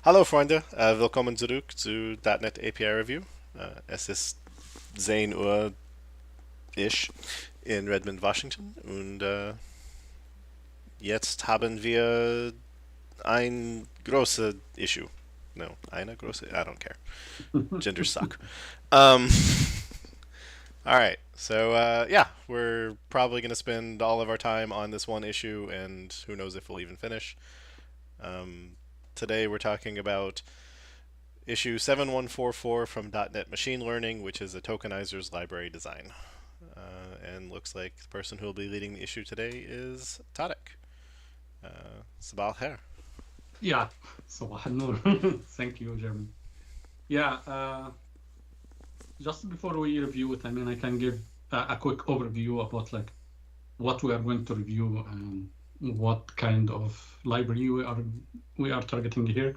Hallo Freunde, willkommen zurück zu .NET API Review. Es ist 10 Uhr ish in Redmond, Washington und jetzt haben wir ein großes Issue. No, eine große, I don't care. Genders suck. Um, all right, so yeah, we're probably going to spend all of our time on this one issue, and who knows if we'll even finish. Um, Today we're talking about issue 7144 from .NET Machine Learning, which is a tokenizer's library design. And looks like the person who will be leading the issue today is Tadek. Sabal Khair. Yeah, صباح النور. Thank you, Jeremy. Yeah, just before we review it, I mean, I can give a quick overview about like what we are going to review and what kind of library we are targeting here.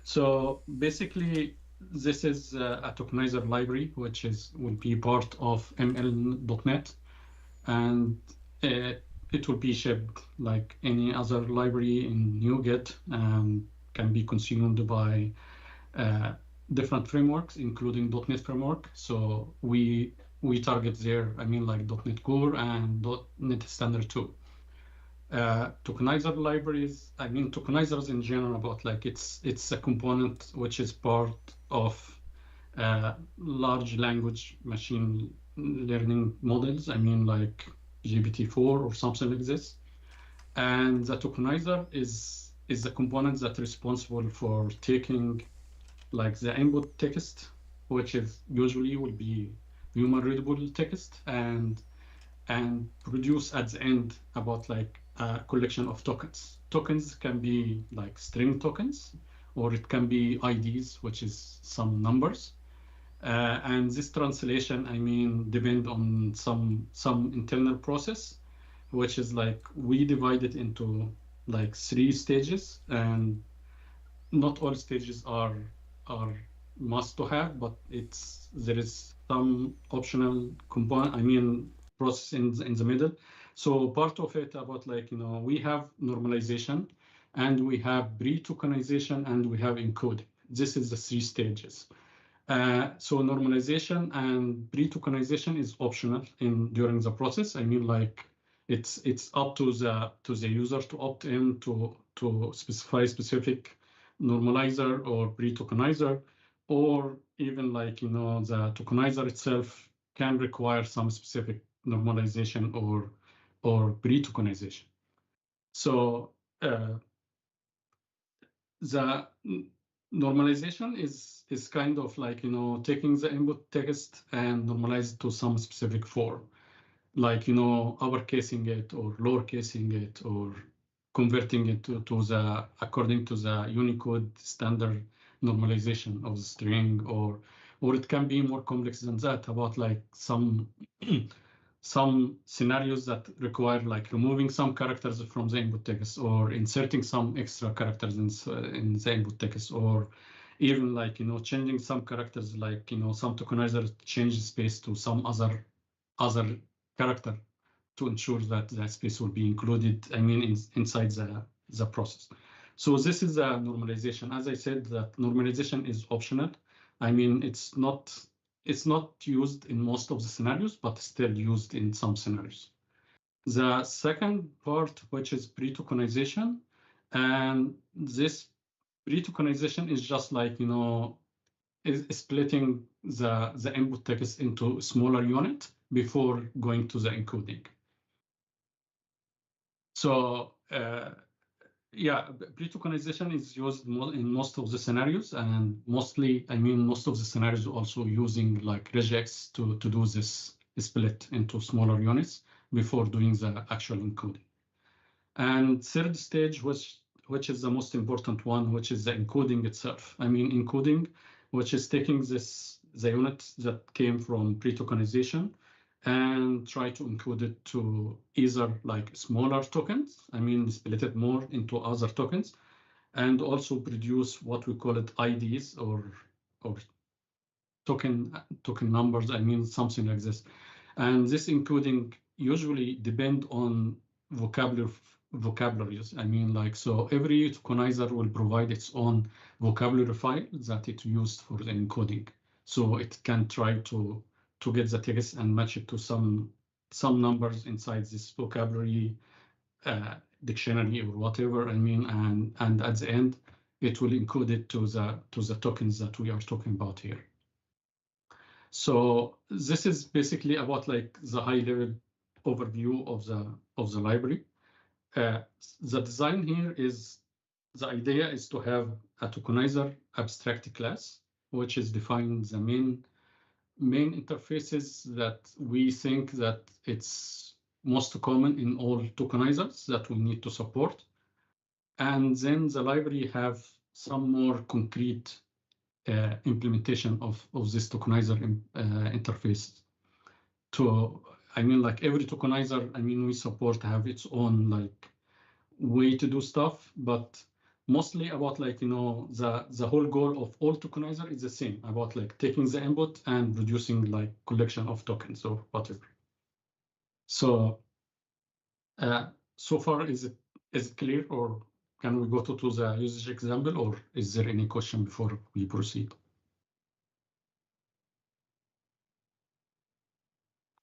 So basically, this is a tokenizer library, which will be part of ML.NET, and uh, it will be shipped like any other library in NuGet and can be consumed by uh, different frameworks, including .NET framework. So we target there, I mean, like .NET Core and .NET Standard 2. Tokenizer libraries, I mean, tokenizers in general, about like it's a component which is part of large language machine learning models. I mean, like GPT-4 or something like this. And the tokenizer is the component that's responsible for taking like the input text, which is usually will be human readable text, and produce at the end about like a collection of tokens. Tokens can be like string tokens, or it can be IDs, which is some numbers. And this translation, I mean, depend on some internal process, which is like we divide it into like three stages, and not all stages are must to have, but there is some optional component, I mean, process in the middle. So part of it about like, we have normalization and we have pre-tokenization and we have encoding. This is the three stages. So normalization and pre-tokenization is optional during the process. I mean, like it's up to the user to opt in to specify specific normalizer or pre-tokenizer, or even like the tokenizer itself can require some specific normalization or pre-tokenization. So the normalization is kind of like taking the input text and normalize it to some specific form, like uppercasing it or lowercasing it or converting it to the according to the Unicode standard normalization of the string, or it can be more complex than that, about like some some scenarios that require like removing some characters from the input text or inserting some extra characters in the input text, or even like changing some characters, like some tokenizer changes space to some other character to ensure that that space will be included, I mean, inside the process. So this is a normalization. As I said, that normalization is optional. I mean, it's not used in most of the scenarios, but still used in some scenarios. The second part, which is pre-tokenization, and this pre-tokenization is just like is splitting the input text into smaller unit before going to the encoding. So yeah, pre-tokenization is used in most of the scenarios, and mostly, I mean, most of the scenarios also using like regex to do this split into smaller units before doing the actual encoding. And third stage, which is the most important one, which is the encoding itself. I mean, encoding, which is taking the unit that came from pre-tokenization and try to encode it to either like smaller tokens, I mean, split it more into other tokens, and also produce what we call it IDs or token numbers, I mean, something like this. And this encoding usually depend on vocabulary vocabularies. I mean, like, so every tokenizer will provide its own vocabulary file that it used for the encoding. So it can try to get the text and match it to some numbers inside this vocabulary dictionary or whatever. I mean, and at the end, it will encode it to the tokens that we are talking about here. So this is basically about like the high level overview of the library. The design here is, the idea is to have a tokenizer abstract class, which is defined the main interfaces that we think that it's most common in all tokenizers that we need to support. And then the library have some more concrete implementation of this tokenizer interface. I mean, like every tokenizer, I mean, we support have its own like way to do stuff, but mostly about like, you know, the whole goal of all tokenizer is the same, about like taking the input and producing like collection of tokens or whatever. So so far, is it clear, or can we go to the usage example, or is there any question before we proceed?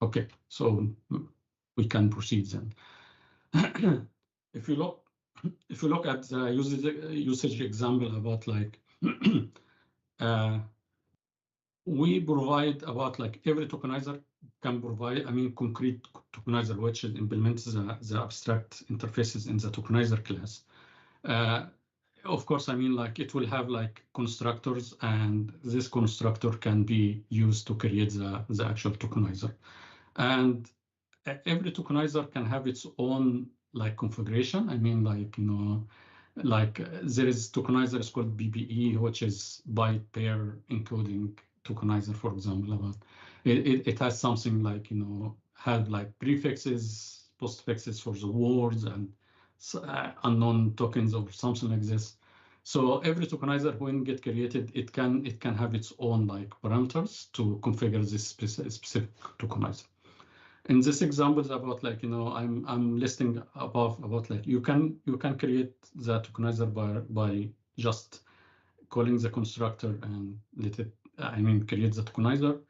Okay, so we can proceed then. If you look at the usage example about like we provide about like every tokenizer can provide, I mean, concrete tokenizer which implements the abstract interfaces in the tokenizer class. Of course, I mean, like it will have like constructors, and this constructor can be used to create the actual tokenizer. And every tokenizer can have its own like configuration. I mean, like, you know, like there is tokenizer is called BPE, which is byte pair encoding tokenizer, for example. About it has something like, you know, have like prefixes, postfixes for the words, and unknown tokens or something like this. So every tokenizer, when get created, it can have its own like parameters to configure this specific tokenizer. In this example, is about like, you know, I'm listing above about like you can create the tokenizer by just calling the constructor and let it, I mean, create the tokenizer.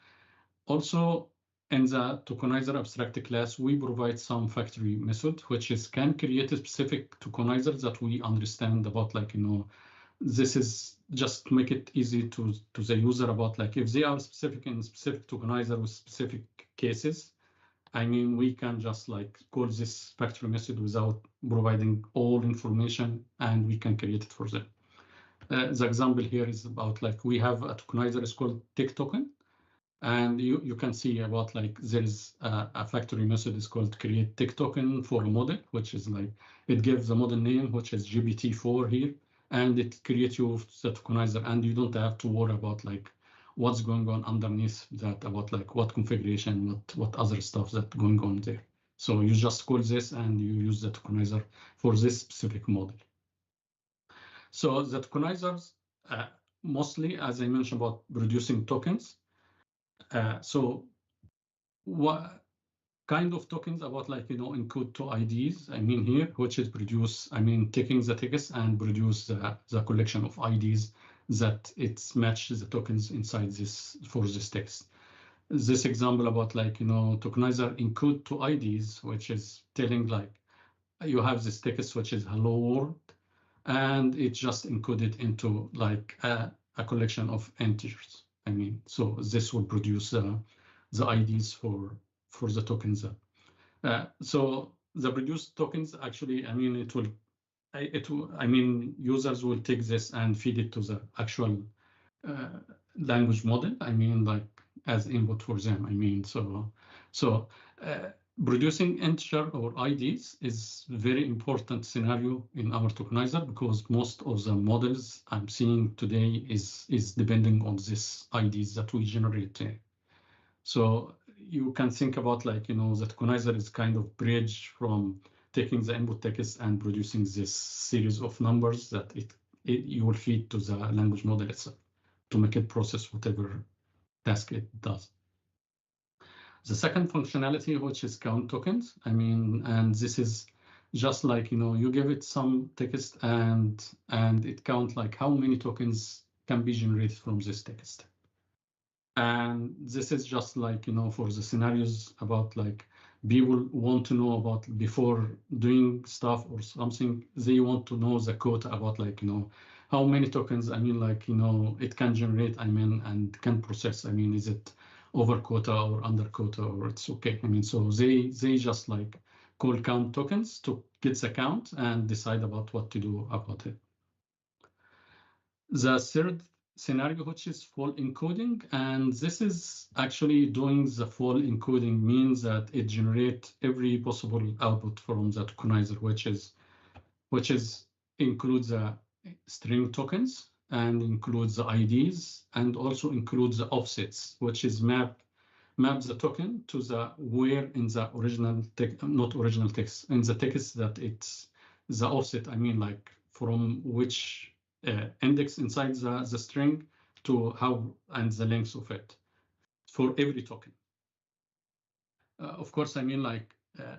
Also, in the tokenizer abstract class, we provide some factory method, which is can create a specific tokenizer that we understand about, like, you know, this is just to make it easy to the user about like if they are specific in specific tokenizer with specific cases. I mean, we can just like call this factory method without providing all information, and we can create it for them. The example here is about like we have a tokenizer is called tick token, and you can see about like there is a factory method is called create tick token for a model, which is like it gives the model name, which is GPT-4 here, and it creates you the tokenizer, and you don't have to worry about like what's going on underneath that, about like what configuration, what other stuff that going on there. So you just call this and you use the tokenizer for this specific model. So the tokenizers mostly, as I mentioned, about producing tokens. So what kind of tokens about like, you know, encode to IDs, I mean here, which is produce, I mean, taking the text and produce the collection of IDs that it matches the tokens inside this for this text. This example about like, you know, tokenizer encode to IDs, which is telling like you have this text which is hello world, and it just encoded into like a collection of integers. I mean, so this will produce the IDs for the tokens. So the produced tokens actually, I mean, I mean, users will take this and feed it to the actual language model. I mean, like as input for them. I mean, so producing integer or IDs is very important scenario in our tokenizer, because most of the models I'm seeing today is depending on this IDs that we generate. So you can think about like, you know, the tokenizer is kind of bridge from taking the input text and producing this series of numbers that you will feed to the language model itself to make it process whatever task it does. The second functionality, which is count tokens, I mean, and this is just like, you give it some text and it counts like how many tokens can be generated from this text. And this is just like, for the scenarios about like people want to know about before doing stuff or something, they want to know the quota about like, how many tokens, like, it can generate, and can process. Is it over quota or under quota, or it's okay. So they just like call count tokens to get the count and decide about what to do about it. The third scenario, which is full encoding, and this is actually doing the full encoding, means that it generates every possible output from the tokenizer, which includes the string tokens and includes the IDs and also includes the offsets, which is map the token to the where in the original text, not original text, in the text that it's the offset. Like from which index inside the string to how and the length of it for every token. Of course, like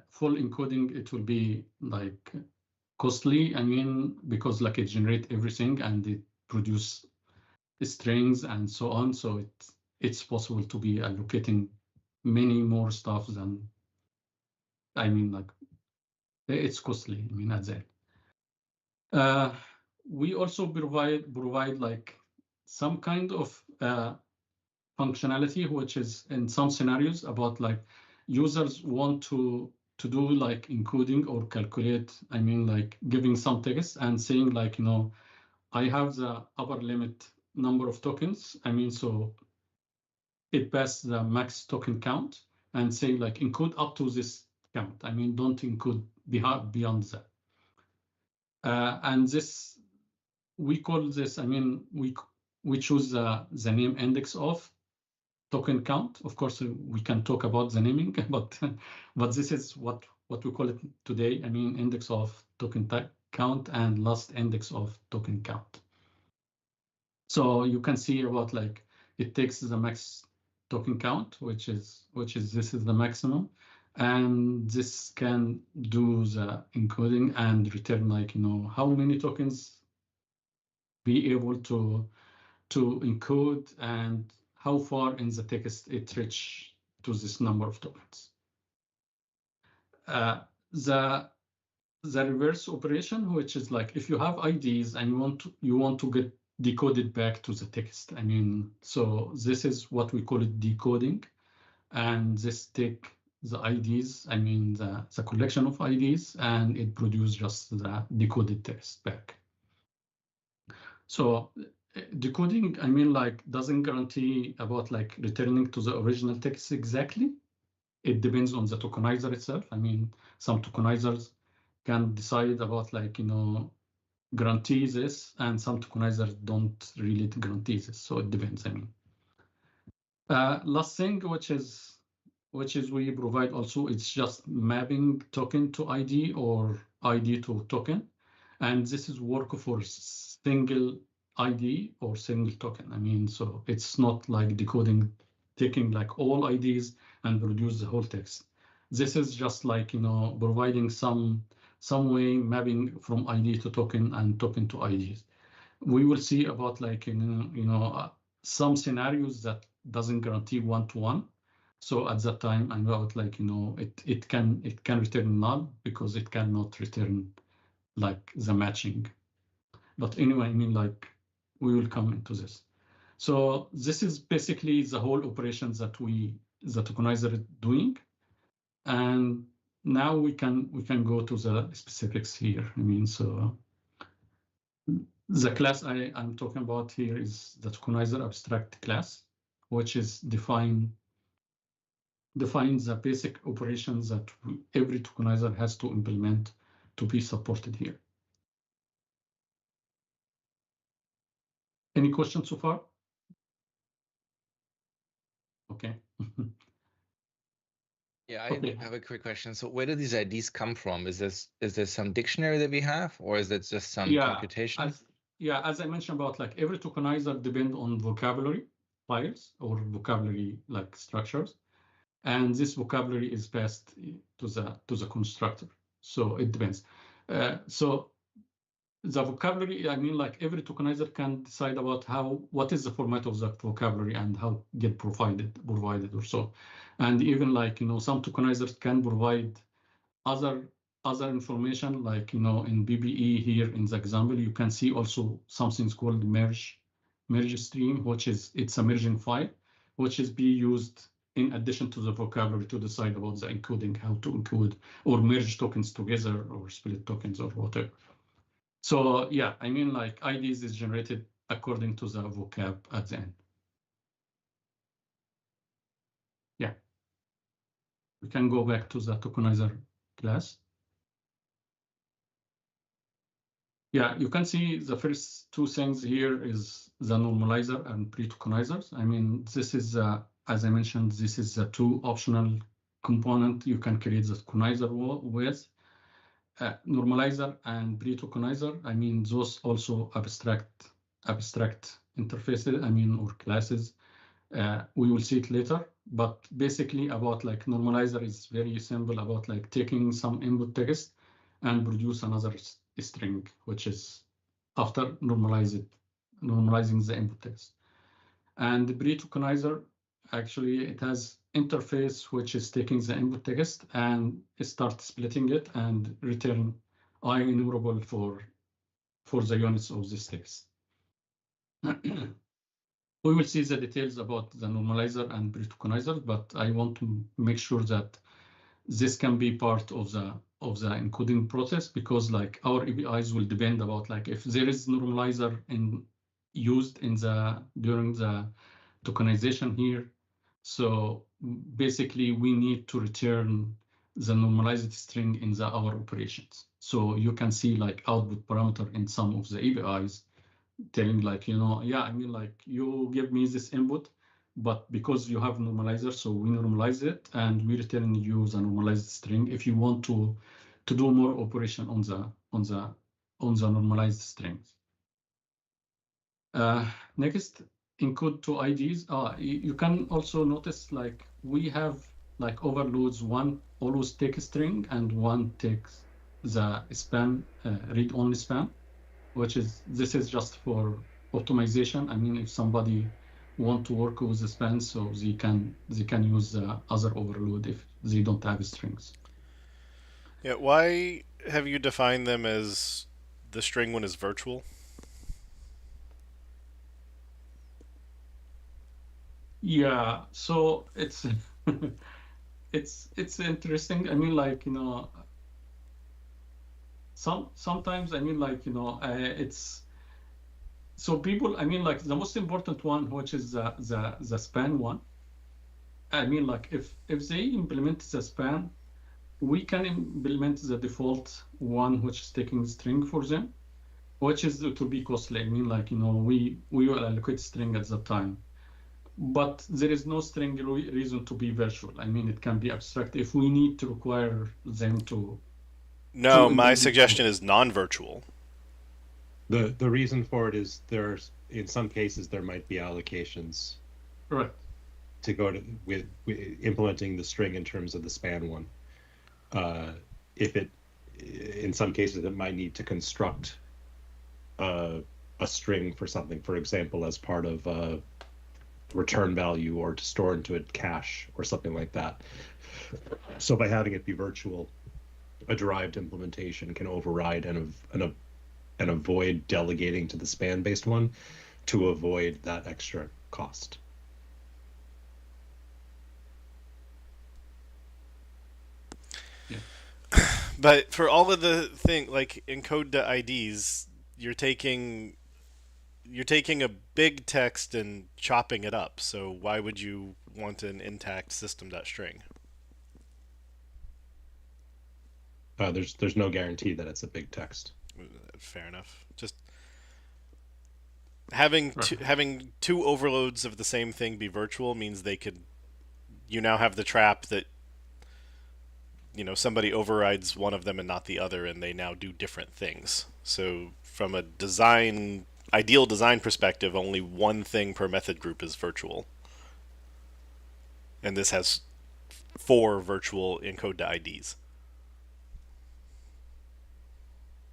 full encoding, it will be like costly. Because like it generates everything and it produce strings and so on. So it's possible to be allocating many more stuff than, like it's costly. At the end. We also provide like some kind of functionality, which is in some scenarios about like users want to do like encoding or calculate, like giving some text and saying like, I have the upper limit number of tokens. So it passes the max token count and say like encode up to this count. Don't encode beyond that. And this, we call this, we choose the name index of token count. Of course, we can talk about the naming, but this is what we call it today. Index of token count and last index of token count. So you can see about like it takes the max token count, which is this is the maximum, and this can do the encoding and return like how many tokens be able to encode and how far in the text it reach to this number of tokens. The reverse operation, which is like if you have IDs and you want to get decoded back to the text. So this is what we call it decoding, and this take the IDs, the collection of IDs, and it produces just the decoded text back. So decoding, like doesn't guarantee about like returning to the original text exactly. It depends on the tokenizer itself. Some tokenizers can decide about like, guarantee this, and some tokenizers don't really guarantee this. So it depends. Last thing, which is we provide also, it's just mapping token to ID or ID to token. And this is work for single ID or single token. So it's not like decoding, taking like all IDs and produce the whole text. This is just like, providing some way mapping from ID to token and token to IDs. We will see about like, some scenarios that doesn't guarantee one-to-one. So at that time, I'm about like, it can return null because it cannot return like the matching. But anyway, like we will come into this. So this is basically the whole operations that the tokenizer is doing. And now we can go to the specifics here. So the class I'm talking about here is the tokenizer abstract class, which is defines the basic operations that every tokenizer has to implement to be supported here. Any questions so far? Okay. Yeah, I have a quick question. So where do these IDs come from? Is there some dictionary that we have, or is it just some computation? As I mentioned about like every tokenizer depends on vocabulary files or vocabulary like structures, and this vocabulary is passed to the constructor. So it depends. So the vocabulary, I mean, like every tokenizer can decide about what is the format of that vocabulary and how get provided or so. And even like, some tokenizers can provide other information, like, in BBE here in the example, you can see also something called merge stream, which is, it's a merging file, which is be used in addition to the vocabulary to decide about the encoding, how to encode or merge tokens together or split tokens or whatever. So yeah, I mean, like IDs is generated according to the vocab at the end. Yeah. We can go back to the tokenizer class. Yeah, you can see the first two things here is the normalizer and pre-tokenizers. I mean, this is, as I mentioned, this is the two optional component you can create the tokenizer with. Normalizer and pre-tokenizer, I mean, those also abstract interfaces, I mean, or classes. We will see it later, but basically about like normalizer is very simple about like taking some input text and produce another string, which is after normalizing the input text. And the pre-tokenizer, actually, it has interface which is taking the input text and start splitting it and return enumerable for the units of this text. We will see the details about the normalizer and pre-tokenizer, but I want to make sure that this can be part of the encoding process, because like our APIs will depend about like if there is normalizer used during the tokenization here. So basically we need to return the normalized string in our operations. So you can see like output parameter in some of the APIs telling like, yeah, I mean, like you give me this input, but because you have normalizer, so we normalize it and we return you the normalized string if you want to do more operation on the normalized strings. Next, encode to IDs. You can also notice like we have like overloads, one always take a string and one takes the span, read-only span, this is just for optimization. I mean, if somebody want to work with the span, so they can use the other overload if they don't have strings. Yeah, why have you defined them as the string one is virtual? Yeah, so it's it's interesting. I mean, like, sometimes I mean, like, it's so people. I mean, like the most important one, which is the span one. I mean, like if they implement the span, we can implement the default one, which is taking the string for them, which is to be costly. I mean, like, we will allocate string at that time, but there is no string reason to be virtual. I mean, it can be abstract if we need to require them to No, my implement. suggestion is non-virtual. The reason for it is in some cases there might be allocations Right. to go with implementing the string in terms of the span one. In some cases it might need to construct a string for something, for example, as part of a return value or to store into a cache or something like that. So by having it be virtual, a derived implementation can override and avoid delegating to the span-based one to avoid that extra cost. Yeah. But for all of the thing like encode to IDs, you're taking a big text and chopping it up. So why would you want an intact system.string? There's no guarantee that it's a big text. Fair enough. Just having two overloads of the same thing be virtual means you now have the trap that somebody overrides one of them and not the other, and they now do different things. So from a ideal design perspective, only one thing per method group is virtual, and this has 4 virtual encode to IDs.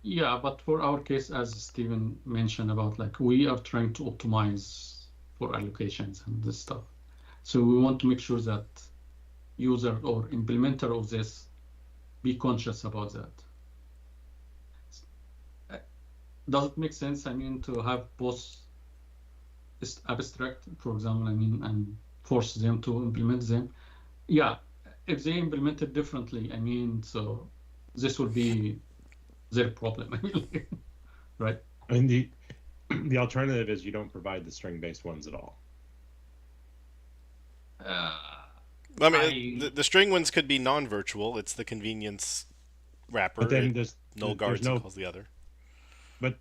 Yeah, but for our case, as Steven mentioned about like we are trying to optimize for allocations and this stuff. So we want to make sure that user or implementer of this be conscious about that. Does it make sense? I mean, to have both abstract, for example, I mean, and force them to implement them. Yeah, if they implement it differently, I mean, so this will be their problem, right? I mean, the alternative is you don't provide the string-based ones at all. I mean, the string ones could be non-virtual. It's the convenience wrapper. But then null guards equals the other. But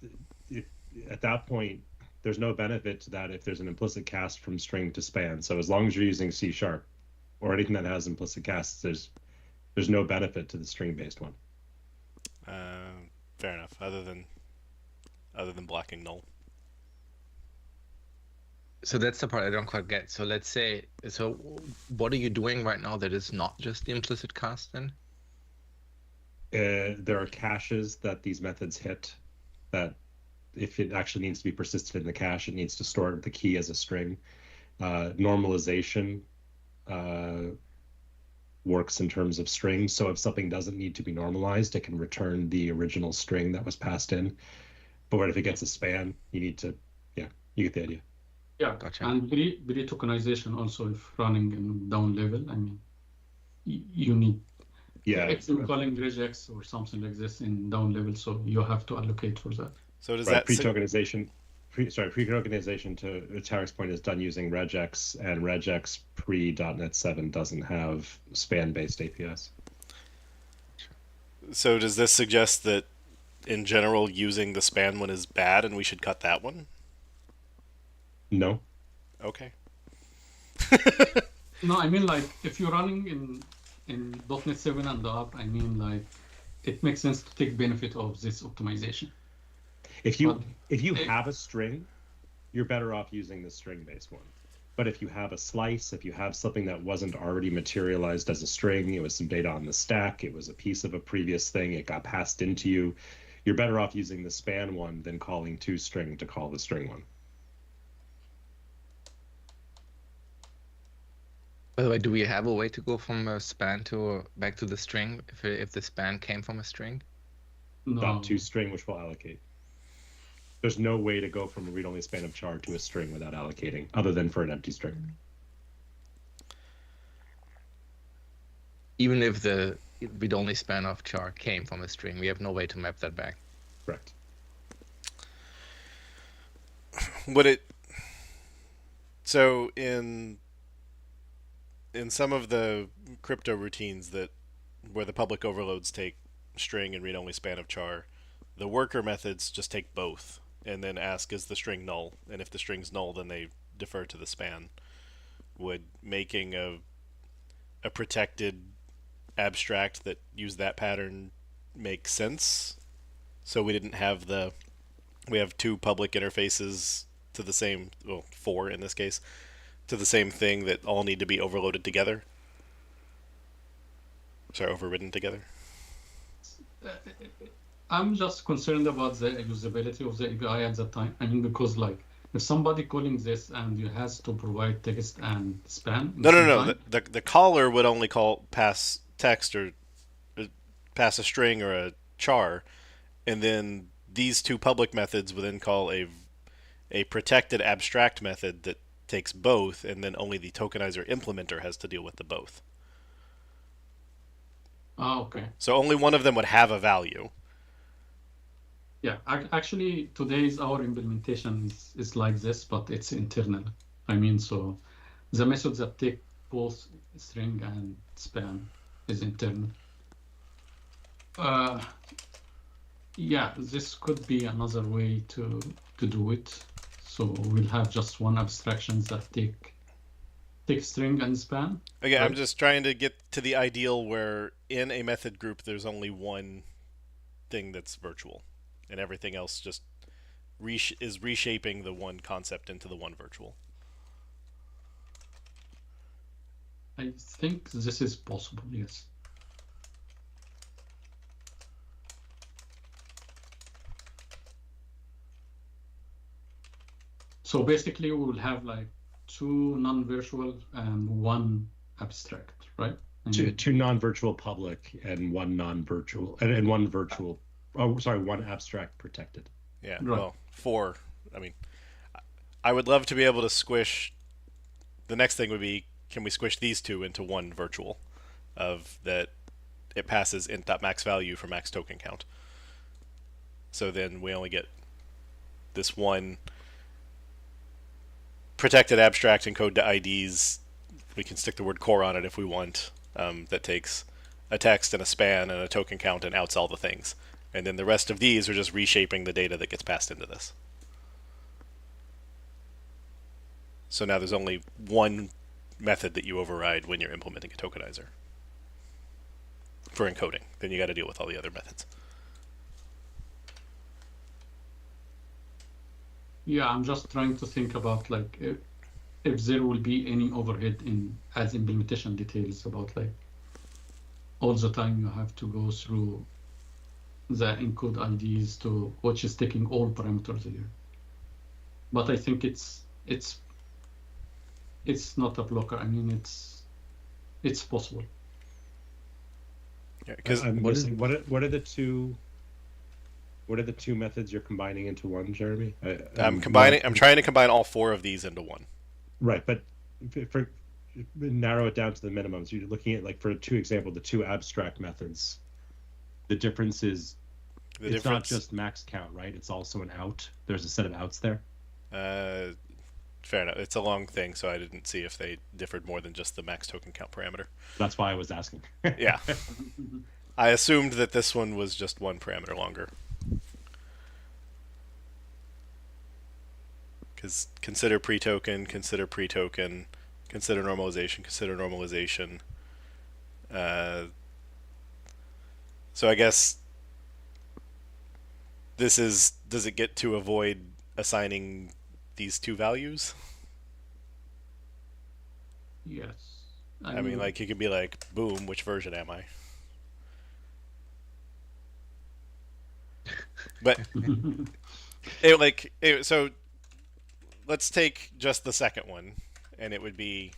at that point, there's no benefit to that if there's an implicit cast from string to span. So as long as you're using C# or anything that has implicit casts, there's no benefit to the string-based one. Fair enough. Other than blocking null. So that's the part I don't quite get. So let's say, so what are you doing right now that is not just the implicit cast then? There are caches that these methods hit that if it actually needs to be persisted in the cache, it needs to store the key as a string. Normalization works in terms of strings. So if something doesn't need to be normalized, it can return the original string that was passed in. But if it gets a span, you need to, yeah, you get the idea. Yeah, Gotcha. and tokenization also, if running in down level, I mean, you need, if you're calling regex or something like this in down level, so you have to allocate for that. So does that pre-tokenization? Pre-tokenization, to Tarek's point, is done using regex, and regex pre.NET 7 doesn't have span-based APIs. So does this suggest that, in general, using the span one is bad, and we should cut that one? No. Okay. No, I mean, like, if you're running in .NET 7 and up, I mean, like, it makes sense to take benefit of this optimization. If you have a string, you're better off using the string-based one. But if you have a slice, if you have something that wasn't already materialized as a string, it was some data on the stack, it was a piece of a previous thing, it got passed into you, you're better off using the span one than calling toString to call the string one. By the way, do we have a way to go from a span to back to the string if the span came from a string? No. .toString, which will allocate. There's no way to go from a read-only span of char to a string without allocating, other than for an empty string. Even if the read-only span of char came from a string, we have no way to map that back. Correct. So in some of the crypto routines where the public overloads take string and read-only span of char, the worker methods just take both and then ask, is the string null? And if the string's null, then they defer to the span. Would making a protected abstract that used that pattern make sense? So we didn't have we have two public interfaces to the same, well, 4 in this case, to the same thing that all need to be overloaded together. Sorry, overridden together. I'm just concerned about the usability of the API at that time. I mean, because like if somebody calling this and you has to provide text and span. No. The caller would only pass text or pass a string or a char, and then these two public methods would then call a protected abstract method that takes both, and then only the tokenizer implementer has to deal with the both. Oh, okay. So only one of them would have a value. Yeah, actually, today's our implementation is like this, but it's internal. I mean, so the methods that take both string and span is internal. Yeah, this could be another way to do it. So we'll have just one abstraction that take string and span. Again, I'm just trying to get to the ideal where in a method group there's only one thing that's virtual, and everything else just is reshaping the one concept into the one virtual. I think this is possible, yes. So basically, we will have like 2 non-virtual and 1 abstract, right? Two non-virtual public and one non-virtual and one virtual. Oh, sorry, one abstract protected. Yeah. Right. Well, 4. I mean, I would love to be able to squish. The next thing would be, can we squish these two into one virtual, of that it passes int.max value for max token count. So then we only get this one protected abstract encode to IDs. We can stick the word core on it if we want. That takes a text and a span and a token count and outs all the things. And then the rest of these are just reshaping the data that gets passed into this. So now there's only one method that you override when you're implementing a tokenizer for encoding. Then you got to deal with all the other methods. Yeah, I'm just trying to think about like if there will be any overhead as implementation details about like all the time you have to go through the encode IDs to which is taking all parameters here. But I think it's not a blocker. I mean, it's possible. Yeah, because what are the two methods you're combining into one, Jeremy? I'm trying to combine all 4 of these into one. Right, but for narrow it down to the minimums. You're looking at, like, for 2 example, the 2 abstract methods. The difference is it's not just max count, right? It's also an out. There's a set of outs there. Fair enough. It's a long thing, so I didn't see if they differed more than just the max token count parameter. That's why I was asking. Yeah. I assumed that this one was just 1 parameter longer. Because consider pre-token, consider pre-token, consider normalization, consider normalization. So I guess this is, does it get to avoid assigning these 2 values? Yes. I mean, like, you could be like, boom, which version am I? But so let's take just the second one, and it would be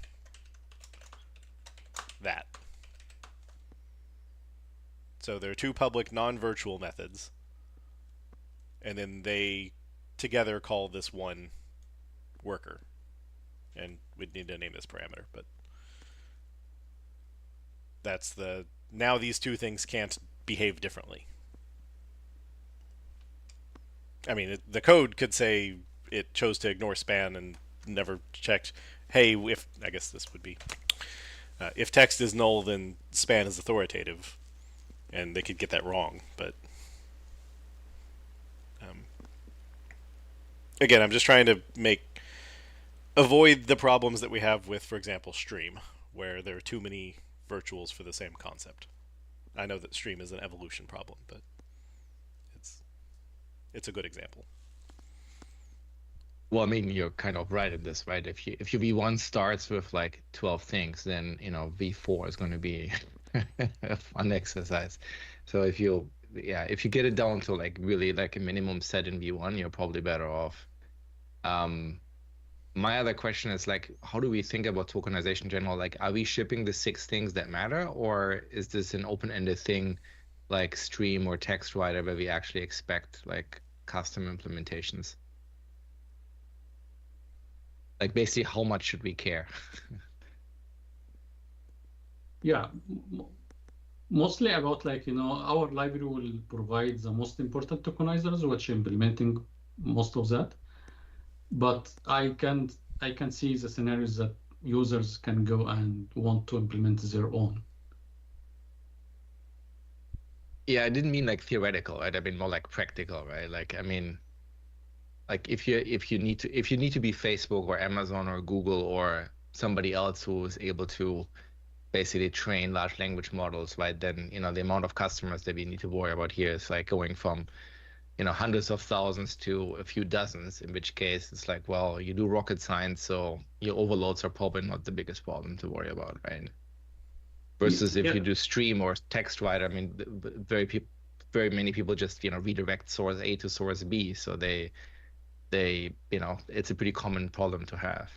that. So there are 2 public non-virtual methods, and then they together call this one worker. And we'd need to name this parameter, but that's now these 2 things can't behave differently. I mean, the code could say it chose to ignore span and never checked, hey, I guess this would be, if text is null, then span is authoritative, and they could get that wrong, but again, I'm just trying to avoid the problems that we have with, for example, stream, where there are too many virtuals for the same concept. I know that stream is an evolution problem, but it's a good example. Well, I mean, you're kind of right in this, right? If your V1 starts with like 12 things, then V4 is going to be a fun exercise. So if you get it down to like really like a minimum set in V1, you're probably better off. My other question is like, how do we think about tokenization in general? Like, are we shipping the 6 things that matter, or is this an open-ended thing like stream or text writer where we actually expect like custom implementations? Like, basically, how much should we care? Yeah, mostly about like, our library will provide the most important tokenizers, which implementing most of that. But I can see the scenarios that users can go and want to implement their own. Yeah, I didn't mean like theoretical, right? I mean more like practical, right? Like, I mean, like if you need to be Facebook or Amazon or Google or somebody else who is able to basically train large language models, right? Then the amount of customers that we need to worry about here is like going from hundreds of thousands to a few dozens, in which case it's like, well, you do rocket science, so your overloads are probably not the biggest problem to worry about, right? Versus if you do stream or text writer, I mean, very many people just redirect source A to source B, so they it's a pretty common problem to have.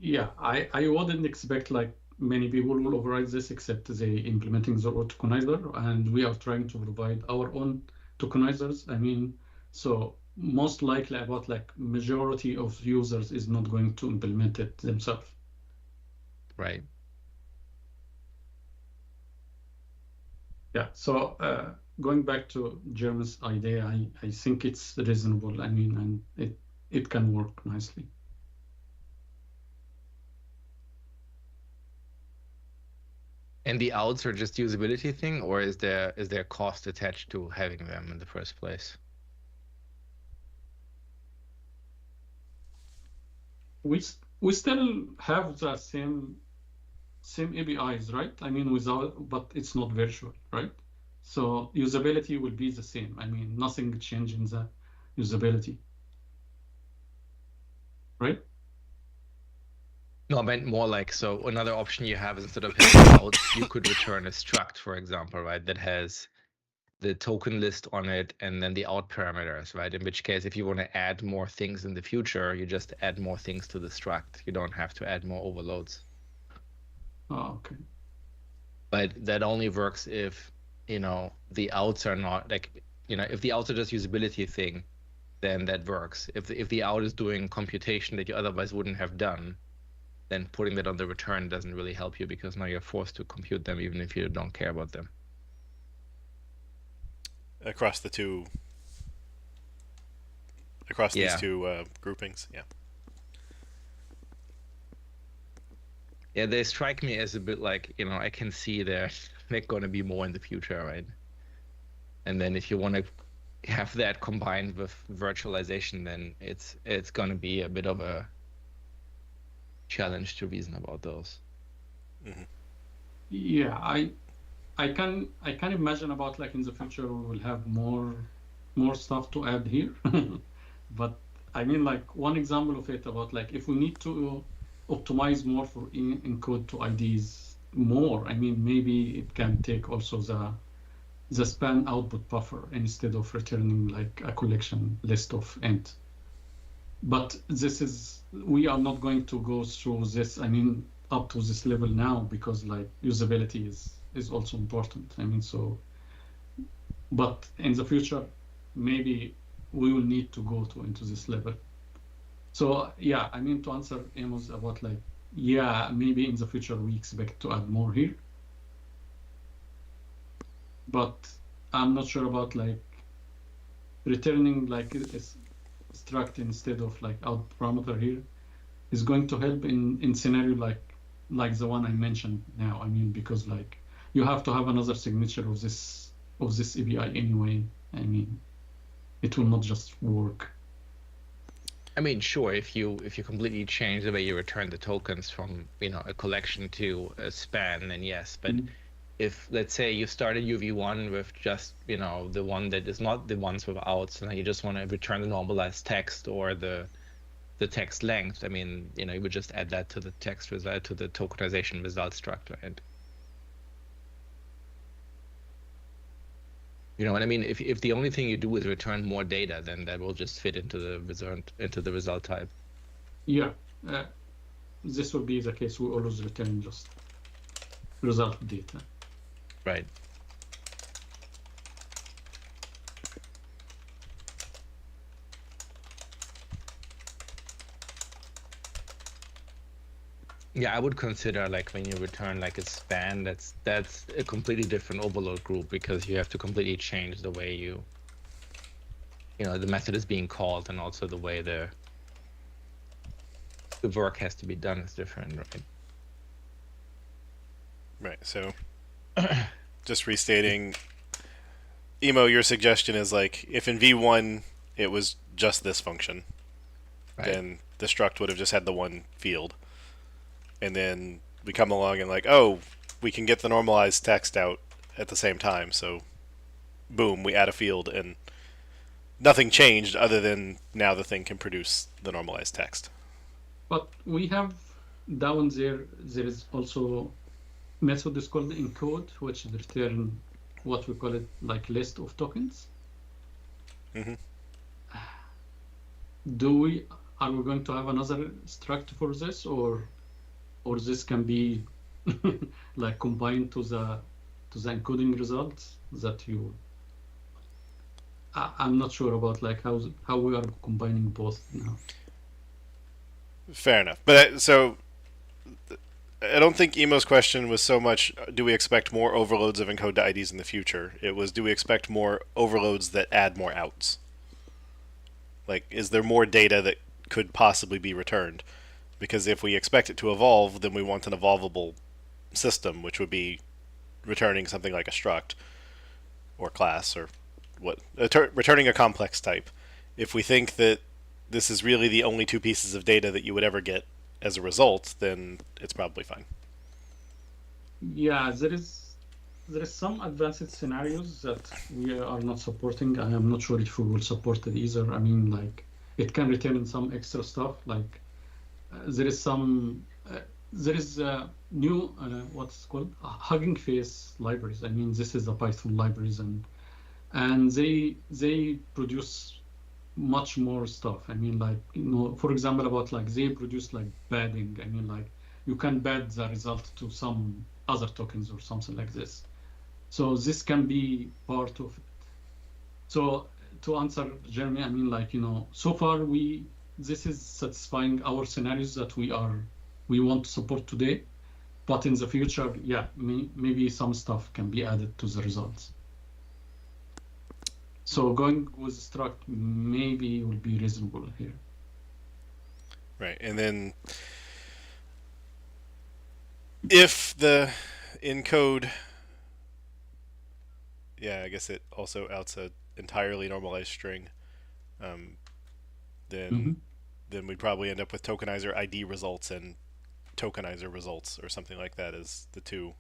Yeah, I wouldn't expect like many people will override this except they implementing their own tokenizer, and we are trying to provide our own tokenizers. I mean, so most likely about like majority of users is not going to implement it themselves. Right. Yeah, so going back to Jeremy's idea, I think it's reasonable. I mean, and it can work nicely. And the outs are just usability thing, or is there cost attached to having them in the first place? We still have the same APIs, right? I mean, but it's not virtual, right? So usability will be the same. I mean, nothing changed in the usability, right? No, I meant more like, so another option you have is instead of having outs, you could return a struct, for example, right? That has the token list on it and then the out parameters, right? In which case, if you want to add more things in the future, you just add more things to the struct. You don't have to add more overloads. Oh, okay. But that only works if, the outs are not like, if the outs are just usability thing, then that works. If the out is doing computation that you otherwise wouldn't have done, then putting that on the return doesn't really help you because now you're forced to compute them even if you don't care about them. Across these two groupings, yeah. Yeah, they strike me as a bit like, I can see they're going to be more in the future, right? And then if you want to have that combined with virtualization, then it's going to be a bit of a challenge to reason about those. Mm-hmm. Yeah, I can imagine about like in the future we will have more stuff to add here. But I mean, like one example of it about like if we need to optimize more for encode to IDs more, I mean, maybe it can take also the span output buffer instead of returning like a collection list of int. But we are not going to go through this, I mean, up to this level now because like usability is also important. I mean, so, but in the future, maybe we will need to go into this level. So yeah, I mean, to answer Amos about like, yeah, maybe in the future we expect to add more here. But I'm not sure about like returning like a struct instead of like out parameter here is going to help in scenario like the one I mentioned now. I mean, because like you have to have another signature of this API anyway. I mean, it will not just work. I mean, sure, if you completely change the way you return the tokens from a collection to a span, then yes. But if let's say you started UV1 with just the one that is not the ones with outs, and you just want to return the normalized text or the text length, I mean, you would just add that to the text result, to the tokenization result structure, right? You know what I mean? If the only thing you do is return more data, then that will just fit into the result type. Yeah, this will be the case. We always return just result data. Right. Yeah, I would consider like when you return like a span, that's a completely different overload group because you have to completely change the way the method is being called, and also the way the work has to be done is different, right? Right. So, just restating, Emo, your suggestion is like if in V1 it was just this function, Right. then the struct would have just had the one field. And then we come along and like, oh, we can get the normalized text out at the same time. So, boom, we add a field and nothing changed other than now the thing can produce the normalized text. But we have down there is also method is called encode, which return what we call it like list of tokens. Mhm. Are we going to have another struct for this, or this can be like combined to the encoding results that you? I'm not sure about like how we are combining both now. Fair enough. But so I don't think Emo's question was so much do we expect more overloads of encode to IDs in the future? It was do we expect more overloads that add more outs? Like, is there more data that could possibly be returned? Because if we expect it to evolve, then we want an evolvable system, which would be returning something like a struct or class or returning a complex type. If we think that this is really the only two pieces of data that you would ever get as a result, then it's probably fine. Yeah, there is some advanced scenarios that we are not supporting. I am not sure if we will support it either. I mean, like it can return some extra stuff. Like there is some there is new what's called Hugging Face libraries. I mean, this is the Python libraries, and they produce much more stuff. I mean, like, you know, for example, about like they produce like padding. I mean, like you can pad the result to some other tokens or something like this. So this can be part of it. So to answer Jeremy, I mean, like, you know, so far this is satisfying our scenarios that we want to support today, but in the future, yeah, maybe some stuff can be added to the results. So going with struct maybe will be reasonable here. Right, and then if the encode, yeah, I guess it also outs an entirely normalized string, then we'd probably end up with tokenizer ID results and tokenizer results or something like that as the two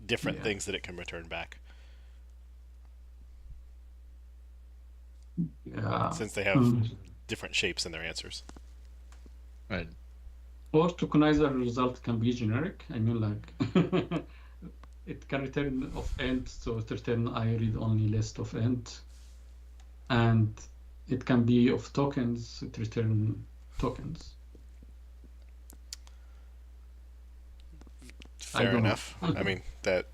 different things that it can return back. Yeah. Since they have different shapes in their answers. Right. Or tokenizer result can be generic. I mean, like it can return of end, so it return I read only list of end, and it can be of tokens. It return tokens. Fair enough. I mean that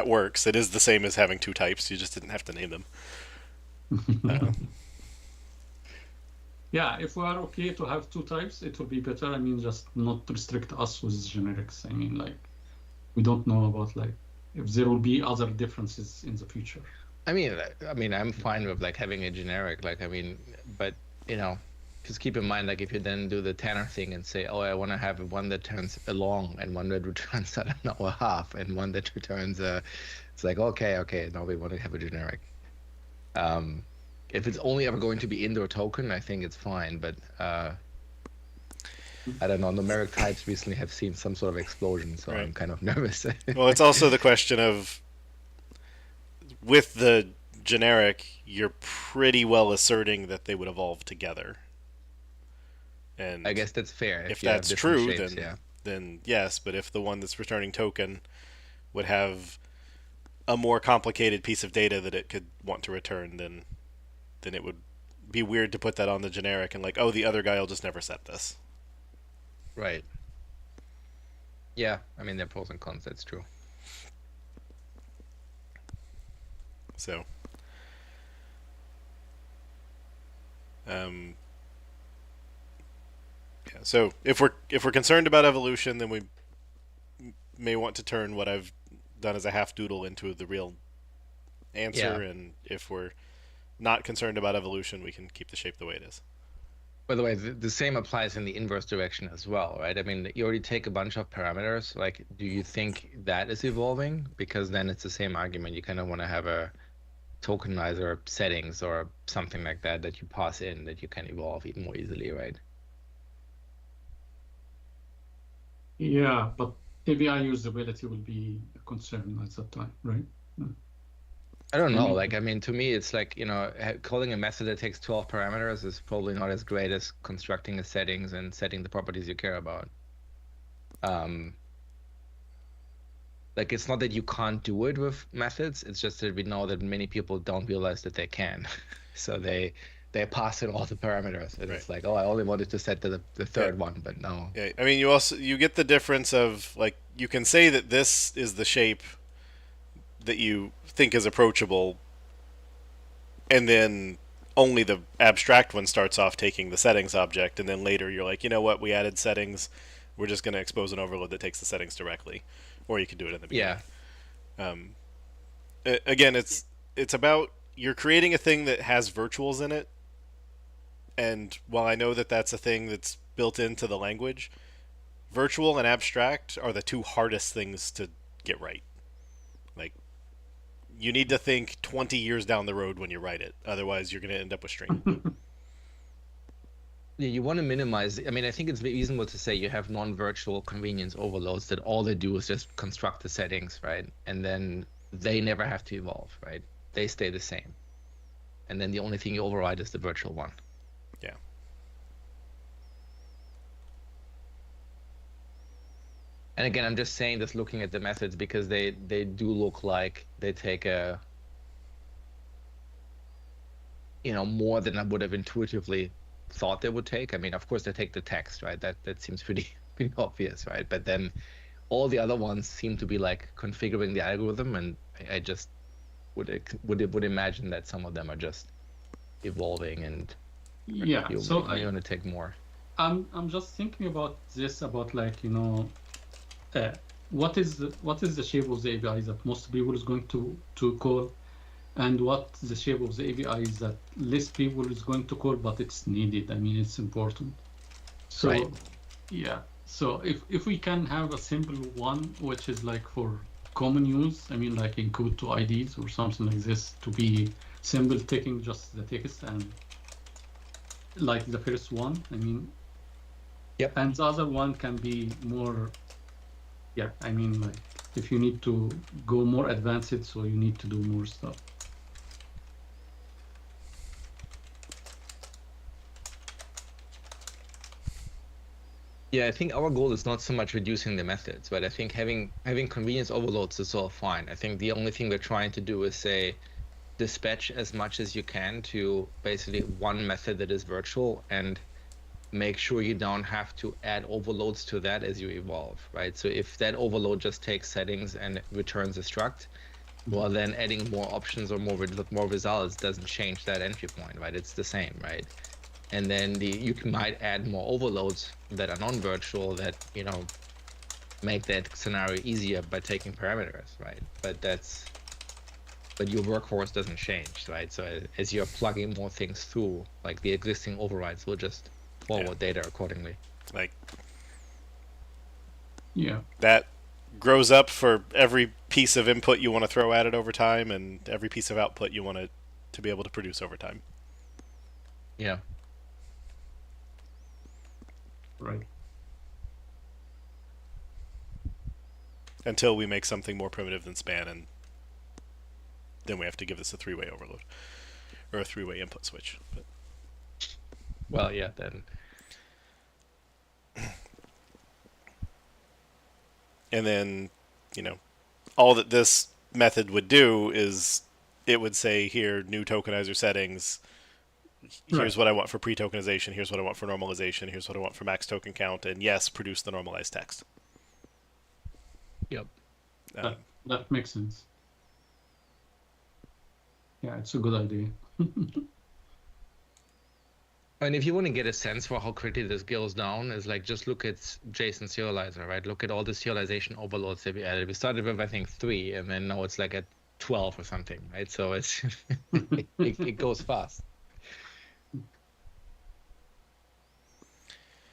works. It is the same as having two types. You just didn't have to name them. Yeah, if we are okay to have two types, it will be better. I mean, just not restrict us with generics. I mean, like, we don't know about like if there will be other differences in the future. I mean, I'm fine with like having a generic. Like, I mean, but you know, just keep in mind, like, if you then do the Tanner thing and say, oh, I want to have one that turns a long and one that returns, I don't know, a half, and one that returns it's like, okay, now we want to have a generic. If it's only ever going to be indoor token, I think it's fine. But I don't know, numeric types recently have seen some sort of explosion, so right. I'm kind of nervous. Well, it's also the question of, with the generic, you're pretty well asserting that they would evolve together. And I guess that's fair. If that's true, shapes, then yes. But if the one that's returning token would have a more complicated piece of data that it could want to return, then it would be weird to put that on the generic and like, oh, the other guy will just never set this. Right. Yeah, I mean, there are pros and cons, that's true. So, yeah. So if we're concerned about evolution, then we may want to turn what I've done as a half doodle into the real answer, and if we're not concerned about evolution, we can keep the shape the way it is. By the way, the same applies in the inverse direction as well, right? I mean, you already take a bunch of parameters. Like, do you think that is evolving? Because then it's the same argument. You kind of want to have a tokenizer settings or something like that you pass in that you can evolve even more easily, right? Yeah, but API usability will be a concern at that time, right? I don't know. Like, I mean, to me, it's like, you know, calling a method that takes 12 parameters is probably not as great as constructing the settings and setting the properties you care about. Like, it's not that you can't do it with methods. It's just that we know that many people don't realize that they can. So they pass in all the parameters, and it's like, oh, I only wanted to set the third one, but no. Yeah, I mean, you get the difference of, like, you can say that this is the shape that you think is approachable, and then only the abstract one starts off taking the settings object, and then later you're like, you know what, we added settings, we're just going to expose an overload that takes the settings directly, or you can do it in the beginning. Again, it's about, you're creating a thing that has virtuals in it, and while I know that that's a thing that's built into the language, virtual and abstract are the two hardest things to get right. Like, you need to think 20 years down the road when you write it. Otherwise, you're going to end up with string. Yeah, you want to minimize. I mean, I think it's reasonable to say you have non-virtual convenience overloads that all they do is just construct the settings, right? And then they never have to evolve, right? They stay the same. And then the only thing you override is the virtual one. Yeah. And again, I'm just saying this looking at the methods because they do look like they take a, more than I would have intuitively thought they would take. I mean, of course, they take the text, right? That seems pretty obvious, right? But then all the other ones seem to be like configuring the algorithm, and I just would imagine that some of them are just evolving, and yeah. So you're gonna take more. I'm just thinking about this, about like, what is the shape of the API that most people is going to call, and what the shape of the API is that less people is going to call, but it's needed. I mean, it's important. So right. Yeah. So if we can have a simple one, which is like for common use, I mean, like encode to IDs or something like this, to be simple, taking just the text, and like the first one, I mean. Yep. And the other one can be more, yeah, I mean, like if you need to go more advanced, so you need to do more stuff. Yeah, I think our goal is not so much reducing the methods, but I think having convenience overloads is all fine. I think the only thing we're trying to do is say dispatch as much as you can to basically one method that is virtual, and make sure you don't have to add overloads to that as you evolve, right? So if that overload just takes settings and returns a struct, well, then adding more options or more results doesn't change that entry point, right? It's the same, right? And then you might add more overloads that are non-virtual that, make that scenario easier by taking parameters, right? But your workhorse doesn't change, right? So as you're plugging more things through, like the existing overrides will just forward data accordingly. Like, yeah, that grows up for every piece of input you want to throw at it over time, and every piece of output you want to be able to produce over time. Yeah. Right. Until we make something more primitive than span, and then we have to give this a three-way overload or a three-way input switch. But. Well, yeah, then. And then, all that this method would do is it would say, here, new tokenizer settings. Here's what I want for pre-tokenization. Here's what I want for normalization. Here's what I want for max token count. And yes, produce the normalized text. Yep. That makes sense. Yeah, it's a good idea. And if you want to get a sense for how quickly this goes down, is like just look at JSON serializer, right? Look at all the serialization overloads that we added. We started with, I think, 3, and then now it's like at 12 or something, right? So it's it goes fast.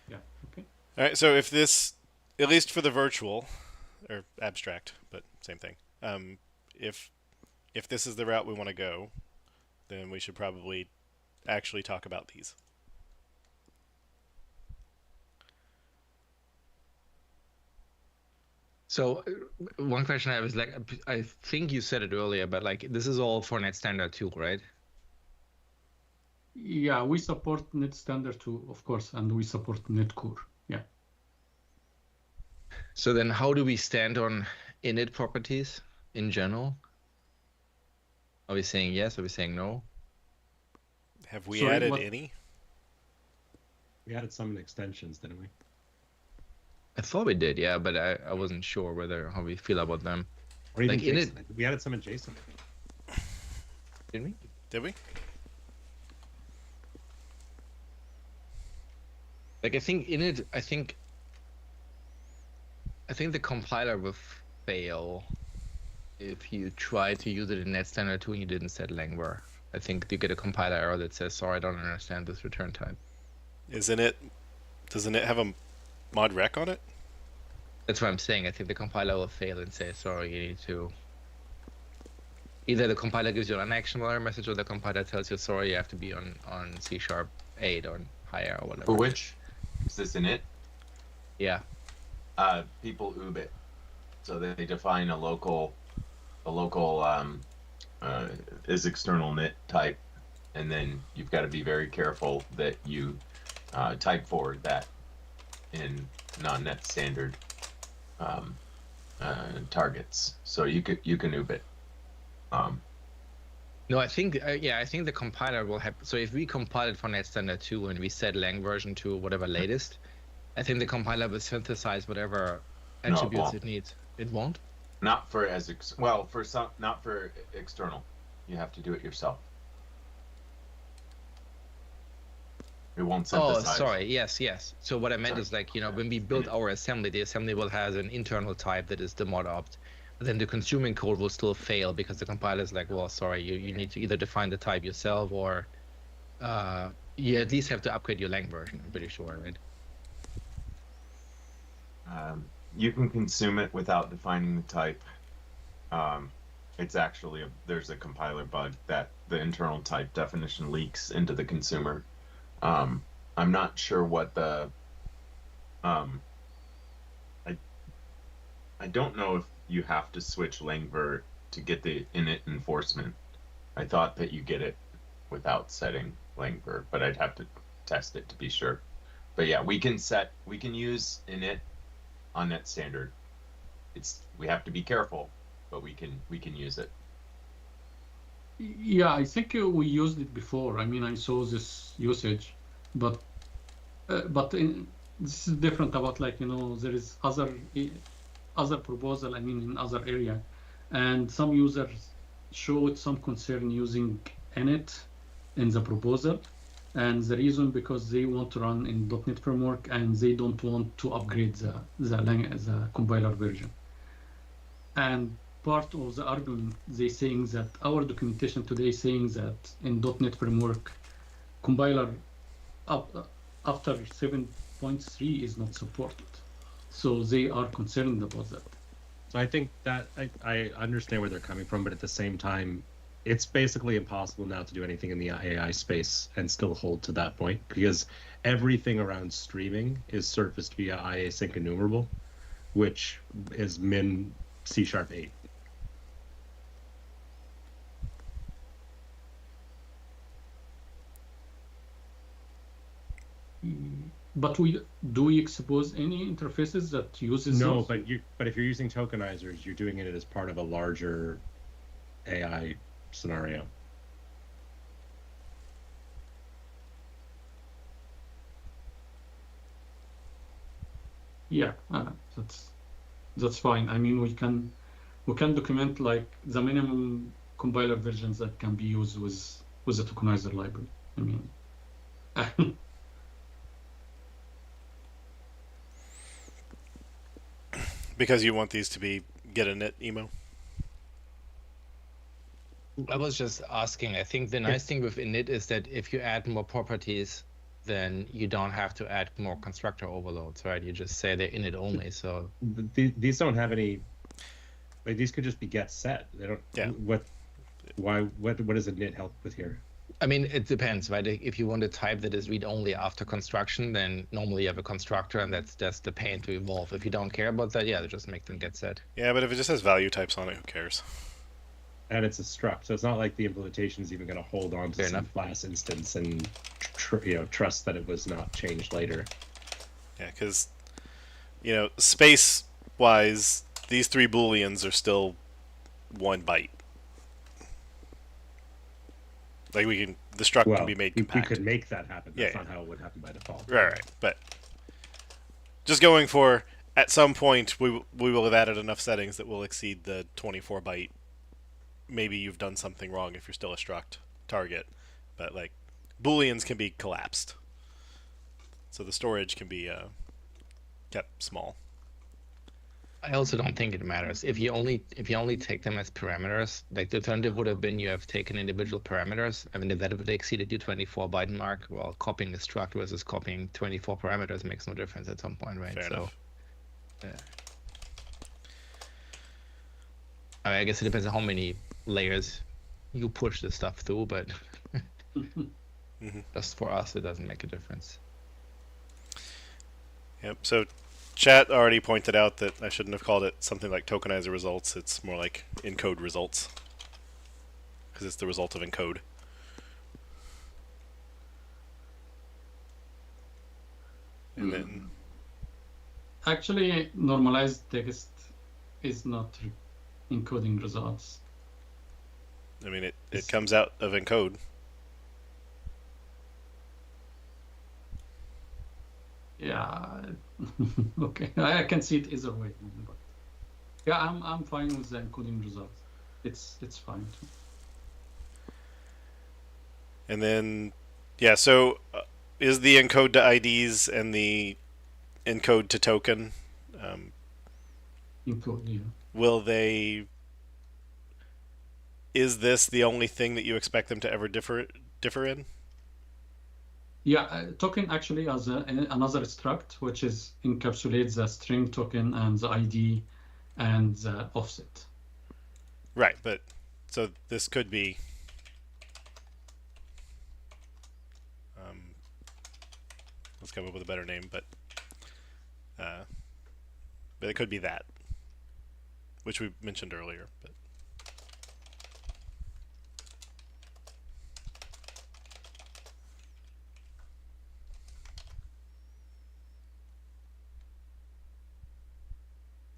Yeah. Okay. All right. So if this, at least for the virtual or abstract, but same thing. If this is the route we want to go, then we should probably actually talk about these. So one question I have is, like, I think you said it earlier, but like this is all for Net Standard 2, right? Yeah, we support Net Standard 2, of course, and we support Net Core. Yeah. So then how do we stand on init properties in general? Are we saying yes? Are we saying no? Have we Sorry, added what? any? We added some extensions, didn't we? I thought we did, yeah, but I wasn't sure how we feel about them. Or even Like init, JSON. We added some in JSON. didn't we? Did we? Like I think init, I think the compiler will fail if you try to use it in net standard 2 and you didn't set langvar. I think you get a compiler error that says, sorry, I don't understand this return type. Doesn't it have a mod rec on it? That's what I'm saying. I think the compiler will fail and say, sorry, you need to. Either the compiler gives you an unactionable error message or the compiler tells you, sorry, you have to be on C# 8 or higher or whatever. For which? Is this in it? Yeah. People oob it. So they define a local is external init type, and then you've got to be very careful that you type forward that in non-net standard targets. So you can oob it. No, I think I think the compiler will have. So if we compile it for net standard 2 and we set lang version to whatever latest, I think the compiler will synthesize whatever attributes it needs. It won't. Not for for some, not for external. You have to do it yourself. It won't synthesize. Oh, sorry. Yes. So what I meant is like, when we build our assembly, the assembly will have an internal type that is the mod opt. But then the consuming code will still fail because the compiler is like, well, sorry, you need to either define the type yourself or you at least have to upgrade your lang version, I'm pretty sure, right? You can consume it without defining the type. It's actually there's a compiler bug that the internal type definition leaks into the consumer. I'm not sure what the I don't know if you have to switch langvar to get the init enforcement. I thought that you get it without setting langvar, but I'd have to test it to be sure. But yeah, we can use init on net standard. We have to be careful, but we can use it. Yeah, I think we used it before. I mean, I saw this usage, but this is different about there is other proposal. I mean, in other area, and some users showed some concern using init in the proposal, and the reason because they want to run in .NET framework and they don't want to upgrade the compiler version. And part of the argument they saying that our documentation today saying that in .NET framework compiler after 7.3 is not supported, so they are concerned about that. So I think that I understand where they're coming from, but at the same time, it's basically impossible now to do anything in the AI space and still hold to that point because everything around streaming is surfaced via IAsync enumerable, which is min C# 8. But we expose any interfaces that uses No, those? but if you're using tokenizers, you're doing it as part of a larger AI scenario. Yeah, that's fine. I mean, we can document like the minimum compiler versions that can be used with the tokenizer library. I mean, Because you want these to be get a init emo? I was just asking. I think the nice thing with init is that if you add more properties, then you don't have to add more constructor overloads, right? You just say they're init only. So These don't have any. Like these could just be get set. They don't. Yeah. What does init help with here? I mean, it depends, right? If you want a type that is read only after construction, then normally you have a constructor, and that's the pain to evolve. If you don't care about that, yeah, just make them get set. Yeah, but if it just has value types on it, who cares? And it's a struct, so it's not like the implementation is even going to hold on to Fair some enough. class instance and trust that it was not changed later. Yeah, because space-wise, these 3 booleans are still 1 byte. Like the struct can be made we compact. could make that happen. That's Yeah, not how it would happen by default. Right. But just going for, at some point we will have added enough settings that will exceed the 24 byte. Maybe you've done something wrong if you're still a struct target, but like booleans can be collapsed, so the storage can be kept small. I also don't think it matters if you only take them as parameters. Like the alternative would have been you have taken individual parameters. I mean, if that would have exceeded your 24 byte mark, well, copying the struct versus copying 24 parameters makes no difference at some point, right? Fair enough. I mean, I guess it depends on how many layers you push the stuff through, but just for us, it doesn't make a difference. Yep. So chat already pointed out that I shouldn't have called it something like tokenizer results. It's more like encode results, because it's the result of encode. And then Actually, normalized text is not encoding results. I mean, it comes out of encode. Yeah. Okay, I can see it either way. But yeah, I'm fine with the encoding results. It's fine. And then, yeah, so is the encode to IDs and the encode to token, Encode, yeah. will they... Is this the only thing that you expect them to ever differ in? Yeah, token actually has another struct, which is encapsulates the string token and the ID and the offset. Right, but so this could be... let's come up with a better name, but it could be that, which we mentioned earlier. But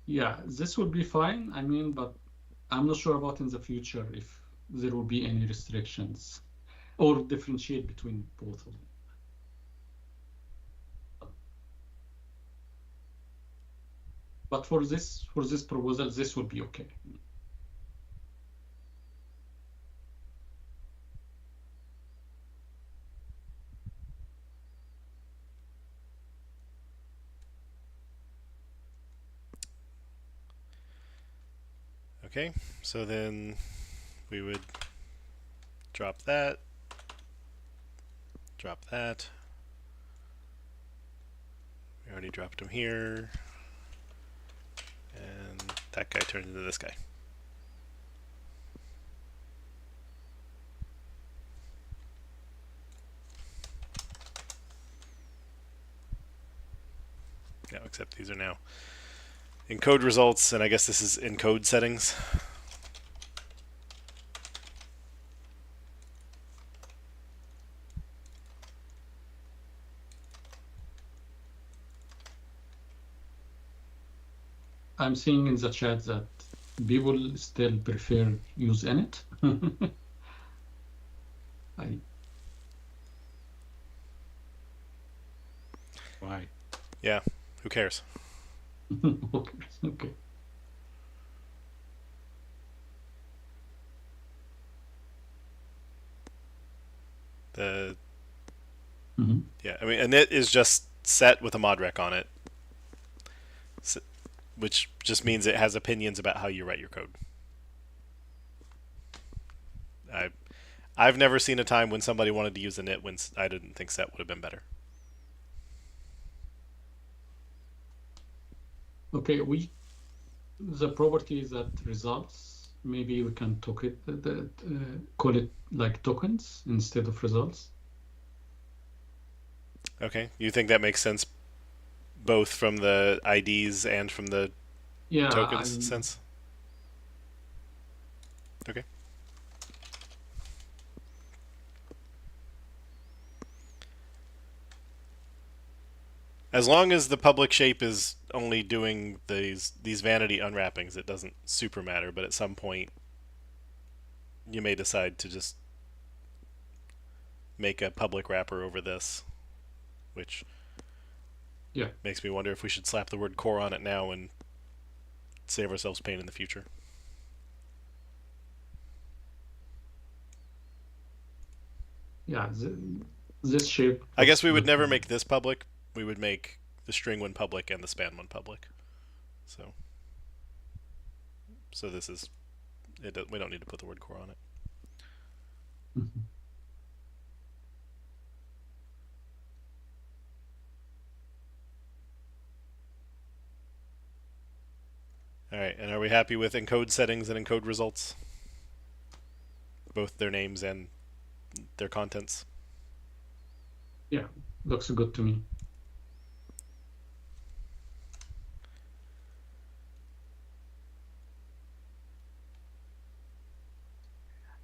yeah, this would be fine. I mean, but I'm not sure about in the future if there will be any restrictions or differentiate between both of them. But for this proposal, this would be okay. okay, so then we would drop that, drop that. We already dropped him here, and that guy turned into this guy. Yeah, except these are now encode results, and I guess this is encode settings. I'm seeing in the chat that people still prefer use init. Why? Yeah, who cares? Okay. The Mm-hmm. Yeah, I mean, init is just set with a mod rec on it, which just means it has opinions about how you write your code. I've never seen a time when somebody wanted to use init when I didn't think set would have been better. Okay, the property that results, maybe we can call it like tokens instead of results. Okay, you think that makes sense both from the IDs and from the tokens sense? Okay. As long as the public shape is only doing these vanity unwrappings, it doesn't super matter. But at some point, you may decide to just make a public wrapper over this, which Yeah. makes me wonder if we should slap the word core on it now and save ourselves pain in the future. Yeah, this shape. I guess we would never make this public. We would make the string one public and the span one public. So this is it. We don't need to put the word core on it. Mhm. All right, and are we happy with encode settings and encode results? Both their names and their contents. Yeah, looks good to me.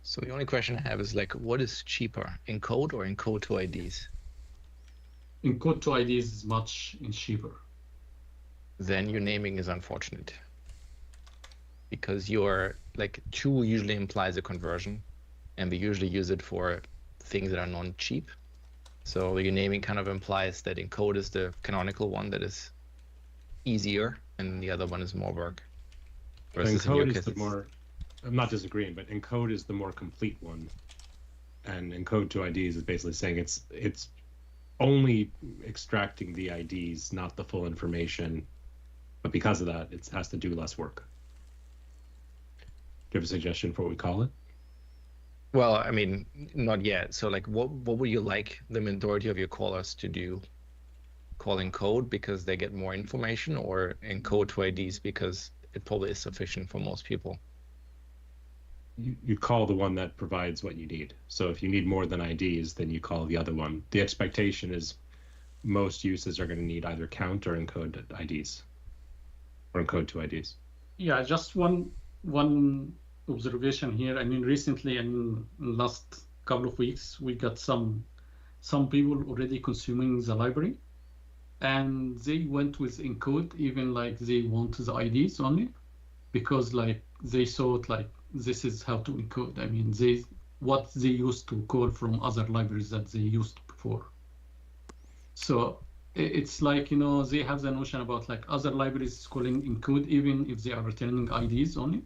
So the only question I have is like, what is cheaper, encode or encode to IDs? Encode to IDs is much cheaper. Then your naming is unfortunate. Because your like two usually implies a conversion, and we usually use it for things that are non-cheap. So your naming kind of implies that encode is the canonical one that is easier, and the other one is more work. Versus in your Encode is case, the it's- more. I'm not disagreeing, but encode is the more complete one, and encode to IDs is basically saying it's only extracting the IDs, not the full information. But because of that, it has to do less work. Do you have a suggestion for what we call it? Well, I mean, not yet. So like, what would you like the majority of your callers to do? Call encode because they get more information, or encode to IDs because it probably is sufficient for most people? You call the one that provides what you need. So if you need more than IDs, then you call the other one. The expectation is most uses are going to need either count or encode IDs, or encode to IDs. Yeah, just one observation here. I mean, recently, in last couple of weeks, we got some people already consuming the library, and they went with encode, even like they want the IDs only, because like they thought like this is how to encode. I mean, what they used to call from other libraries that they used before. So it's like, they have the notion about like other libraries calling encode even if they are returning IDs only.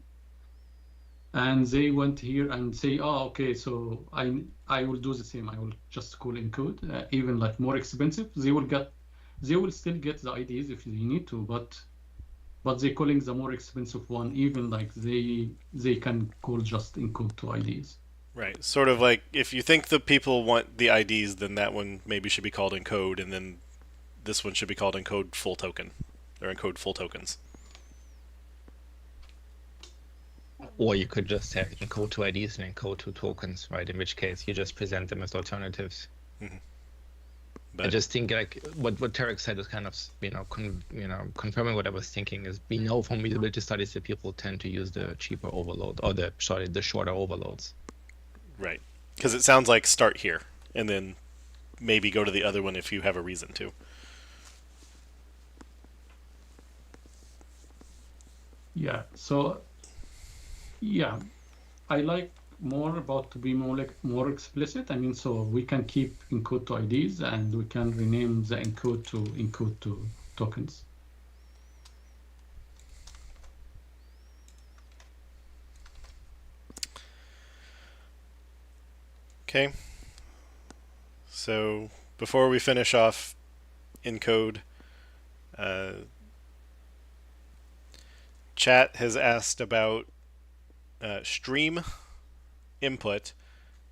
And they went here and say, oh, okay, so I will do the same. I will just call encode, even like more expensive. They will still get the IDs if they need to, but they're calling the more expensive one, even like they can call just encode to IDs. Right. Sort of like if you think the people want the IDs, then that one maybe should be called encode, and then this one should be called encode full token, or encode full tokens. Or you could just have encode to IDs and encode to tokens, right? In which case you just present them as alternatives. Mm-hmm. I But just think like what Tarek said is kind of confirming what I was thinking is we know from usability studies that people tend to use the cheaper overload or the shorter overloads. right, because it sounds like start here and then maybe go to the other one if you have a reason to. Yeah. So yeah, I like more about to be more explicit. I mean, so we can keep encode to IDs and we can rename the encode to tokens. Okay. So before we finish off encode, chat has asked about stream input,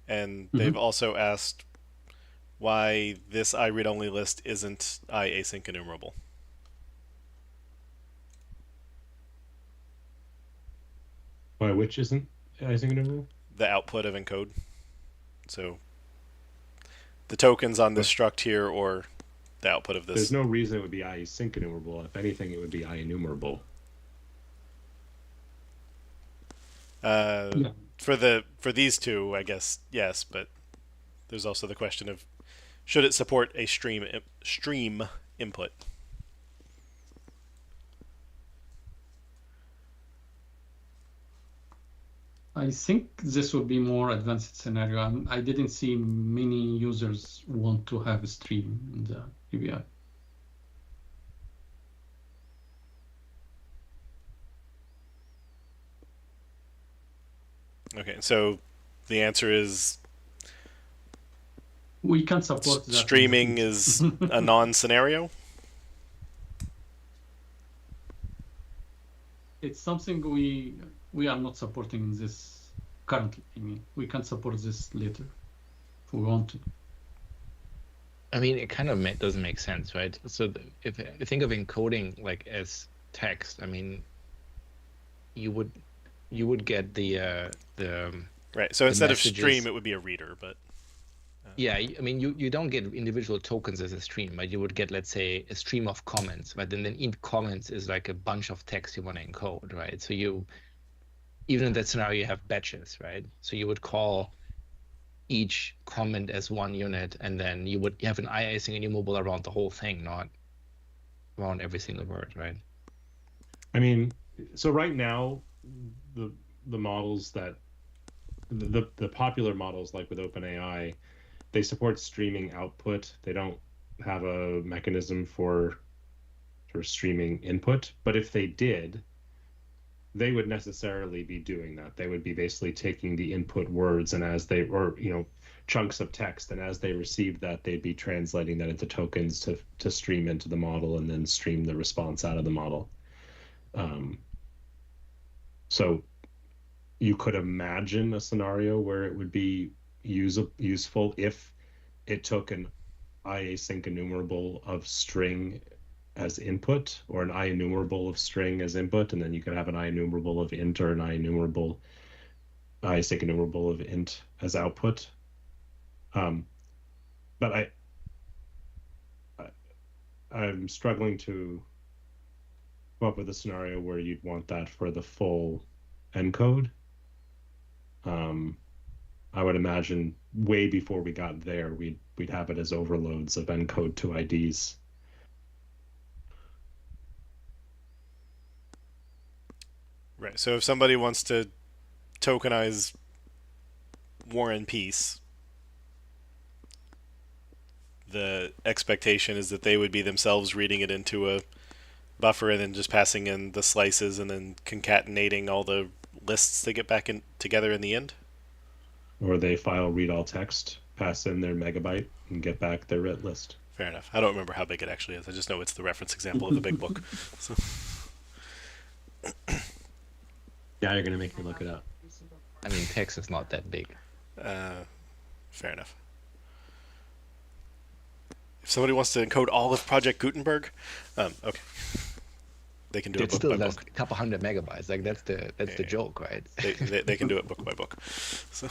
and they've also asked why this iRead-only list isn't async enumerable. Why, which isn't async enumerable? The output of encode. So the tokens on this struct here, or the output of this. There's no reason it would be async enumerable. If anything, it would be enumerable. Yeah. For these two, I guess yes, but there's also the question of should it support a stream input? I think this would be more advanced scenario. I didn't see many users want to have a stream in the API. Okay, so the answer is We can support that. streaming is a non-scenario. It's something we are not supporting this currently. I mean, we can support this later if we want to. I mean, it kind of doesn't make sense, right? So if you think of encoding like as text, I mean, you would get the Right. So instead messages. of stream, it would be a reader, but Yeah, I mean, you don't get individual tokens as a stream, but you would get, let's say, a stream of comments, but then in comments is like a bunch of text you want to encode, right? So even in that scenario, you have batches, right? So you would call each comment as one unit, and then you have an IACing enumerable around the whole thing, not around every single word, right? I mean, so right now, the models that the popular models like with OpenAI, they support streaming output. They don't have a mechanism for streaming input. But if they did, they would necessarily be doing that. They would be basically taking the input words and chunks of text, and as they received that, they'd be translating that into tokens to stream into the model and then stream the response out of the model. So you could imagine a scenario where it would be useful if it took an IASync enumerable of string as input, or an IEnumerable of string as input, and then you could have an IEnumerable of int or an IEnumerable IASync enumerable of int as output. But I'm struggling to come up with a scenario where you'd want that for the full encode. I would imagine way before we got there, we'd have it as overloads of encode to IDs. right. So if somebody wants to tokenize War and Peace, the expectation is that they would be themselves reading it into a buffer and then just passing in the slices and then concatenating all the lists they get back in together in the end. Or they file read all text, pass in their megabyte, and get back their writ list. Fair enough. I don't remember how big it actually is. I just know it's the reference example of the big book. So. Yeah, you're gonna make me look it up. I mean, text is not that big. Fair enough. If somebody wants to encode all of Project Gutenberg, okay, they can do it It book still by does book. a couple hundred megabytes. Like that's the joke, right? They can do it book by book. So,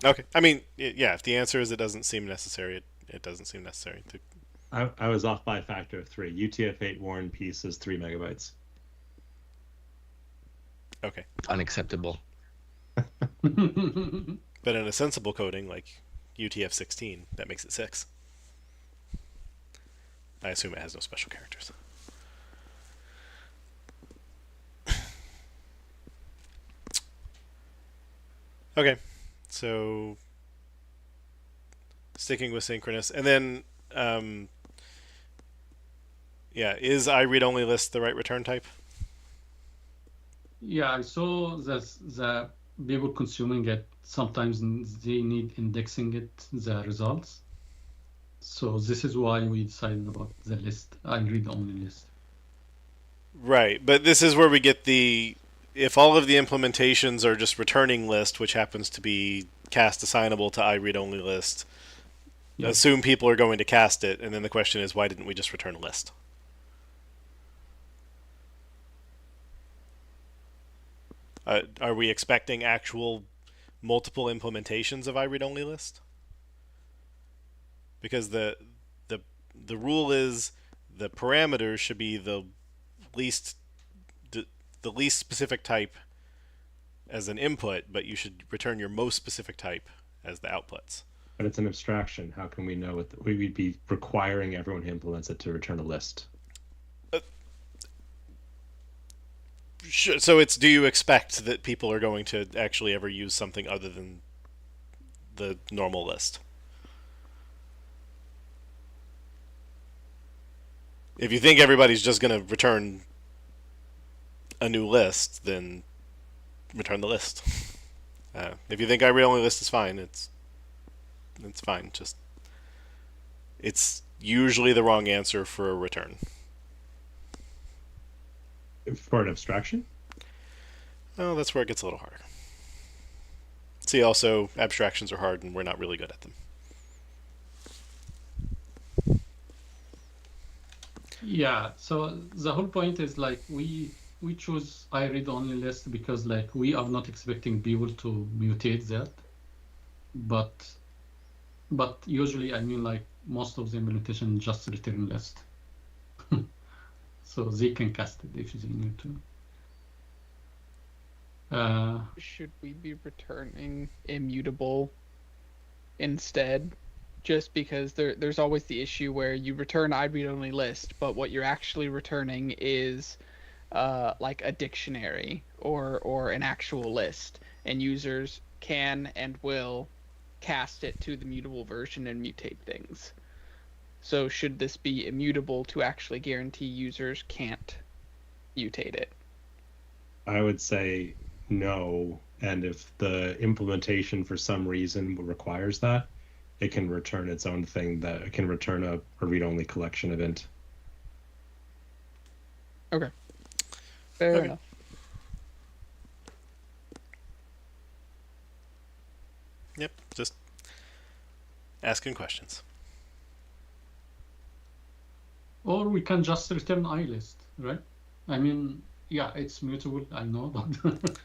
okay. I mean, yeah. If the answer is it doesn't seem necessary, it doesn't seem necessary to. I was off by a factor of 3. UTF-8 War and Peace is 3 megabytes. Okay. Unacceptable. But in a sensible coding like UTF-16, that makes it 6. I assume it has no special characters. Okay, so sticking with synchronous, and then yeah, is iRead-only list the right return type? Yeah, I saw the people consuming it. Sometimes they need indexing it, the results. So this is why we decided about the list. I read only list. Right, but this is where we get the if all of the implementations are just returning list, which happens to be cast assignable to iRead-only list. Yeah. Assume people are going to cast it, and then the question is, why didn't we just return a list? Are we expecting actual multiple implementations of iRead-only list? Because the rule is the parameters should be the least specific type as an input, but you should return your most specific type as the outputs. But it's an abstraction. How can we know it? We'd be requiring everyone who implements it to return a list. So it's, do you expect that people are going to actually ever use something other than the normal list? If you think everybody's just going to return a new list, then return the list. If you think I read only list is fine, it's fine. Just, it's usually the wrong answer for a return. For an abstraction? Oh, that's where it gets a little harder. See, also, abstractions are hard and we're not really good at them. Yeah, so the whole point is like we choose I read only list because like we are not expecting people to mutate that, but usually I mean like most of the implementation just return list, so they can cast it if they need to. Should we be returning immutable instead? Just because there's always the issue where you return I read only list, but what you're actually returning is like a dictionary or an actual list, and users can and will cast it to the mutable version and mutate things. So should this be immutable to actually guarantee users can't mutate it? I would say no. And if the implementation for some reason requires that, it can return its own thing, that it can return a read-only collection event. Okay. Fair Okay. enough. Yep, just asking questions. Or we can just return I list, right? I mean, yeah, it's mutable, I know, but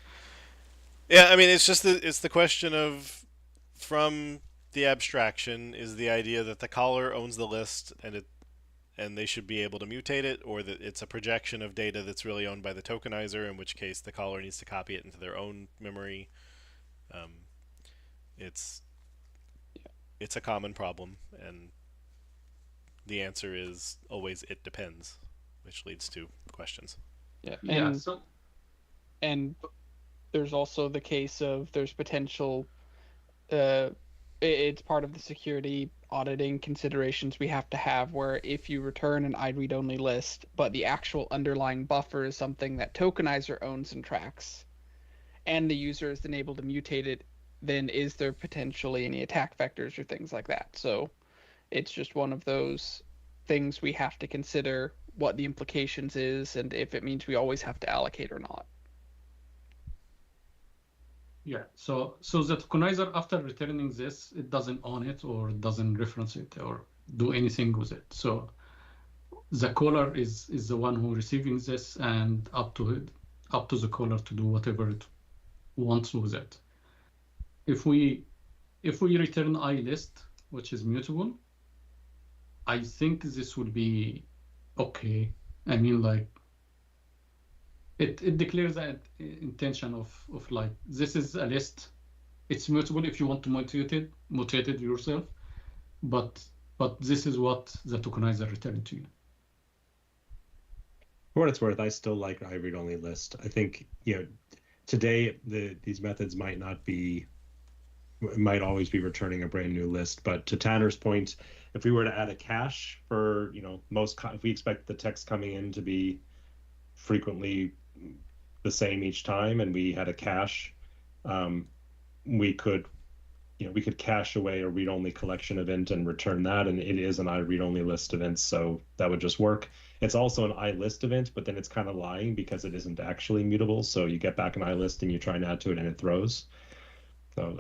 Yeah, I mean, it's just it's the question of, from the abstraction, is the idea that the caller owns the list and they should be able to mutate it, or that it's a projection of data that's really owned by the tokenizer, in which case the caller needs to copy it into their own memory. It's a common problem, and the answer is always it depends, which leads to questions. Yeah. yeah, so And there's also the case of there's potential it's part of the security auditing considerations we have to have, where if you return an I read only list but the actual underlying buffer is something that tokenizer owns and tracks, and the user is then able to mutate it, then is there potentially any attack vectors or things like that? So it's just one of those things we have to consider what the implications is and if it means we always have to allocate or not. yeah, so the tokenizer, after returning this, it doesn't own it or doesn't reference it or do anything with it. So the caller is the one who receiving this, and up to the caller to do whatever it wants with it. If we return I list, which is mutable, I think this would be okay. I mean, like, it declares that intention of like, this is a list. It's mutable if you want to mutate it yourself, but this is what the tokenizer returned to you. For what it's worth, I still like I read only list. I think, today these methods might always be returning a brand new list. But to Tanner's point, if we were to add a cache for, if we expect the text coming in to be frequently the same each time, and we had a cache, we could cache away a read-only collection event and return that, and it is an I read-only list event, so that would just work. It's also an I list event, but then it's kind of lying because it isn't actually mutable. So you get back an I list and you try and add to it and it throws. So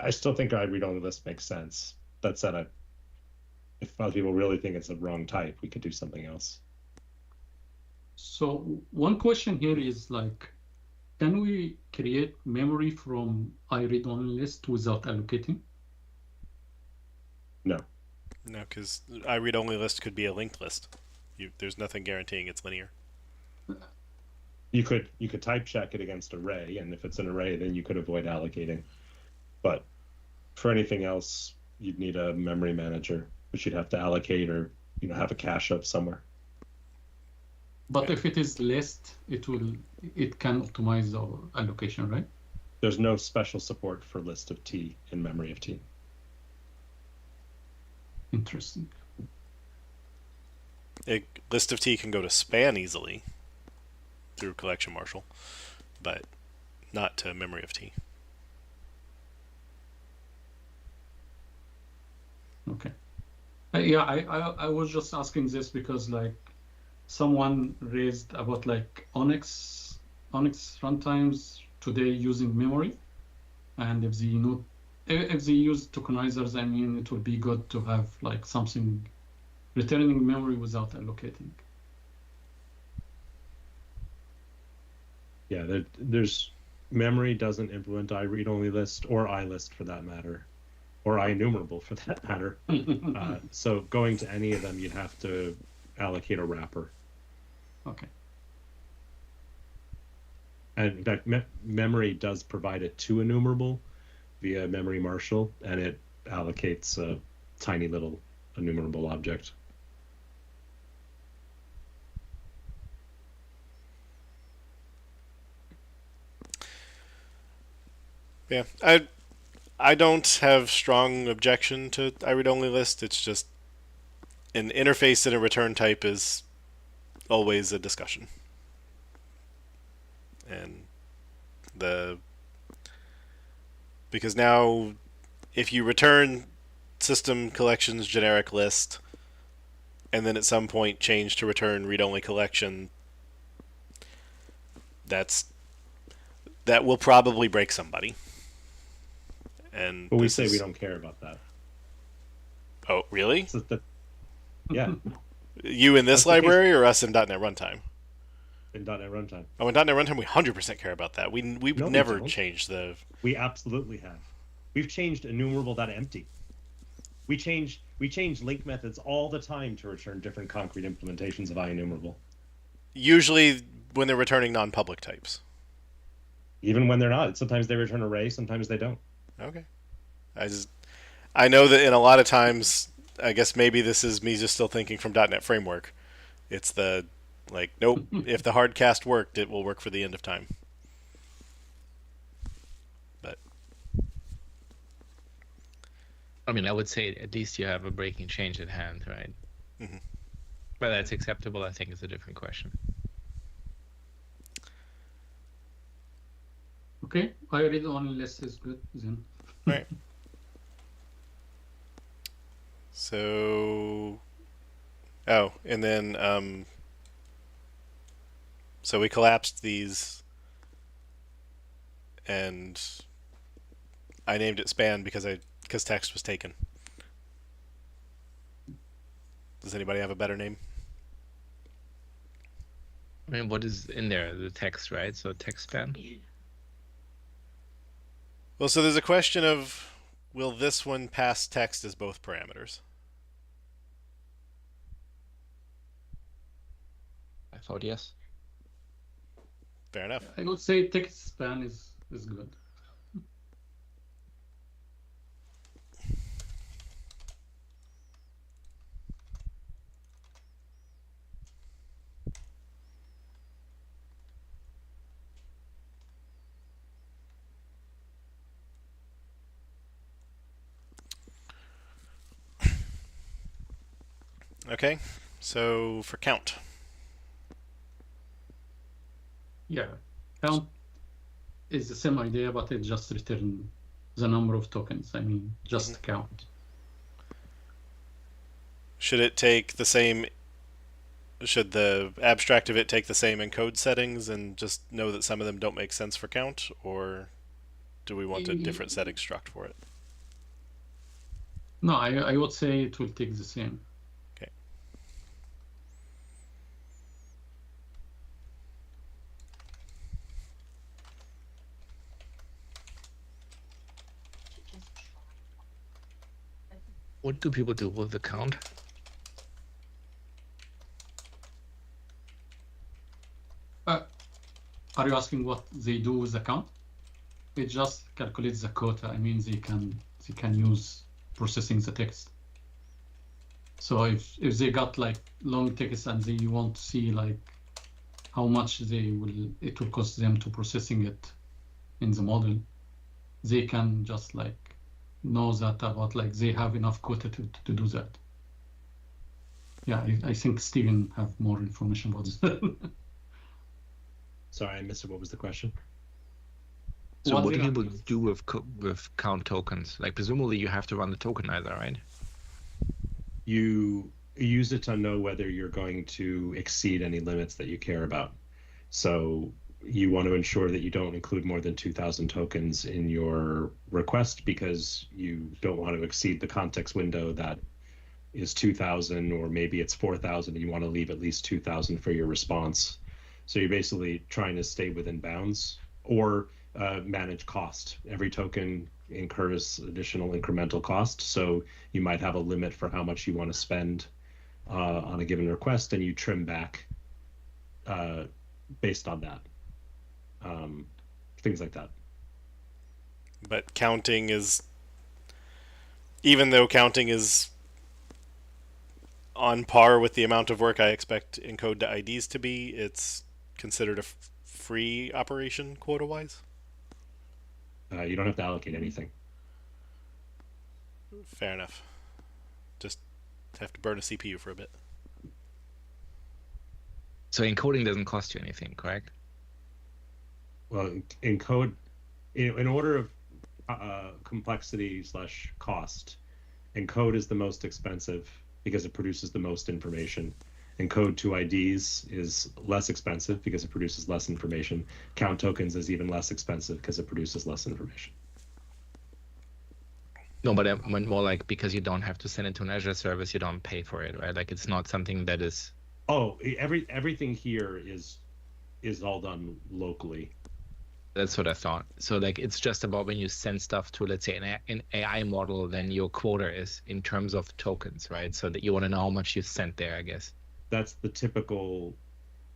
I still think I read only list makes sense. That said, if other people really think it's the wrong type, we could do something else. So one question here is like, can we create memory from I read only list without allocating? No. No, because I read only list could be a linked list. There's nothing guaranteeing it's linear. You could type check it against array, and if it's an array, then you could avoid allocating. But For anything else, you'd need a memory manager, which you'd have to allocate or have a cache of somewhere. But if it is list, it can optimize the allocation, right? There's no special support for list of T in memory of T. Interesting. List of T can go to span easily through collection marshal, but not to memory of T. Okay. Yeah, I was just asking this because like someone raised about like Onyx runtimes today using memory, and if they use tokenizers, I mean, it would be good to have like something returning memory without allocating. Yeah, there's memory doesn't implement iRead-only list or iList for that matter, or IEnumerable for that matter. So going to any of them, you'd have to allocate a wrapper. Okay. And in fact, memory does provide it to enumerable via memory marshal, and it allocates a tiny little enumerable object. Yeah, I don't have strong objection to iRead-only list. It's just an interface and a return type is always a discussion. And because now if you return system collections generic list and then at some point change to return read-only collection, that will probably break somebody. And but we say we don't care about that. Oh, really? Yeah. You in this library or us in .NET Runtime? In .NET Runtime. Oh, in .NET Runtime, we 100% care about that. We've never changed the... We absolutely have. We've changed enumerable.empty. We change link methods all the time to return different concrete implementations of IEnumerable. Usually when they're returning non-public types. Even when they're not. Sometimes they return array, sometimes they don't. Okay. I know that in a lot of times, I guess maybe this is me just still thinking from .NET Framework. It's nope, if the hard cast worked, it will work for the end of time. But I mean, I would say at least you have a breaking change at hand, right? Mm-hmm. Whether that's acceptable, I think, is a different question. Okay, iRead-only list is good then. Right. So, and then so we collapsed these, and I named it span because text was taken. Does anybody have a better name? I mean, what is in there? The text, right? So text span. Well, so there's a question of, will this one pass text as both parameters? I thought yes. Fair enough. I would say text span is good. Okay, so for count. Yeah, count is the same idea, but it just return the number of tokens. I mean, just count. Should it take the same? Should the abstract of it take the same encode settings and just know that some of them don't make sense for count, or do we want a different setting struct for it? No, I would say it will take the same. Okay. What do people do with the count? Are you asking what they do with the count? It just calculates the quota. I mean, they can they can use processing the text. So if they got like long text and they want to see like how much it will cost them to processing it in the model, they can just like know that about like they have enough quota to do that. Yeah, I think Steven have more information about this. Sorry, I missed it. What was the question? So what do they people are- do with count tokens? Like presumably you have to run the tokenizer, right? You use it to know whether you're going to exceed any limits that you care about. So you want to ensure that you don't include more than 2,000 tokens in your request because you don't want to exceed the context window that is 2,000, or maybe it's 4,000 and you want to leave at least 2,000 for your response. So you're basically trying to stay within bounds or manage cost. Every token incurs additional incremental cost. So you might have a limit for how much you want to spend on a given request, and you trim back based on that. Things like that. But counting is, even though counting is on par with the amount of work I expect encode to IDs to be, it's considered a free operation quota-wise? You don't have to allocate anything. Fair enough. Just have to burn a CPU for a bit. So encoding doesn't cost you anything, correct? Well, encode in order of complexity / cost, encode is the most expensive because it produces the most information. Encode to IDs is less expensive because it produces less information. Count tokens is even less expensive because it produces less information. No, but I meant more like because you don't have to send it to an Azure service, you don't pay for it, right? Like it's not something that is. Oh, everything here is all done locally. That's what I thought. So like it's just about when you send stuff to, let's say, an AI model, then your quota is in terms of tokens, right? So that you want to know how much you sent there, I guess. That's the typical.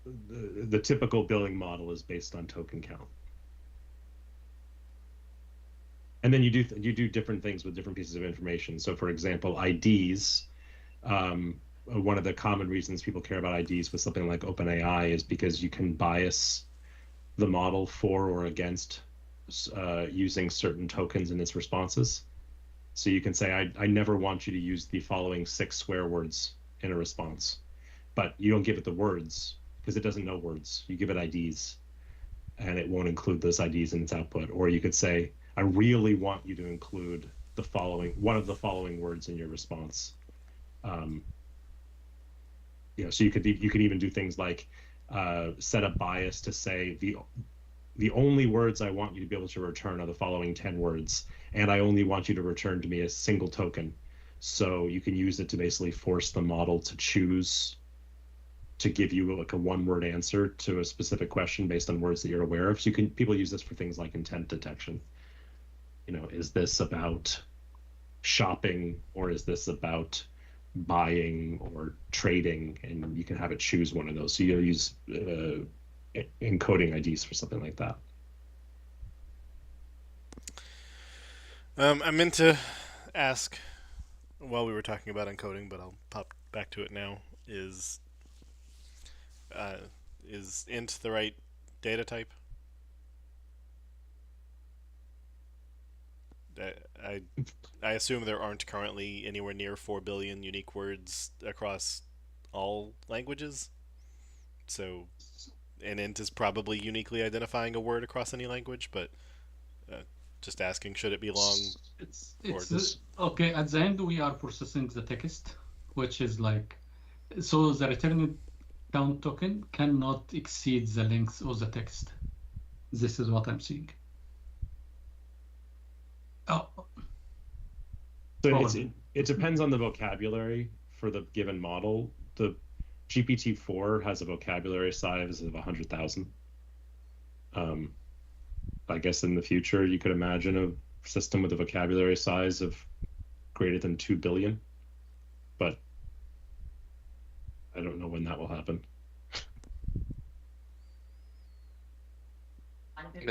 The typical billing model is based on token count. And then you do different things with different pieces of information. So, for example, IDs. One of the common reasons people care about IDs with something like OpenAI is because you can bias the model for or against using certain tokens in its responses. So you can say, I never want you to use the following 6 swear words in a response, but you don't give it the words because it doesn't know words. You give it IDs, and it won't include those IDs in its output. Or you could say, I really want you to include one of the following words in your response. So you could even do things like set a bias to say the only words I want you to be able to return are the following 10 words, and I only want you to return to me a single token. So you can use it to basically force the model to choose to give you like a one-word answer to a specific question based on words that you're aware of. So people use this for things like intent detection. Is this about shopping, or is this about buying or trading? And you can have it choose one of those. So you'll use encoding IDs for something like that. I meant to ask while we were talking about encoding, but I'll pop back to it now. Is int the right data type? I assume there aren't currently anywhere near 4 billion unique words across all languages. So an int is probably uniquely identifying a word across any language, but just asking, should it be long? Okay, at the end we are processing the text, which is like, so the return count token cannot exceed the length of the text. This is what I'm seeing. So it depends on the vocabulary for the given model. The GPT-4 has a vocabulary size of 100,000. I guess in the future you could imagine a system with a vocabulary size of greater than 2 billion, but I don't know when that will happen.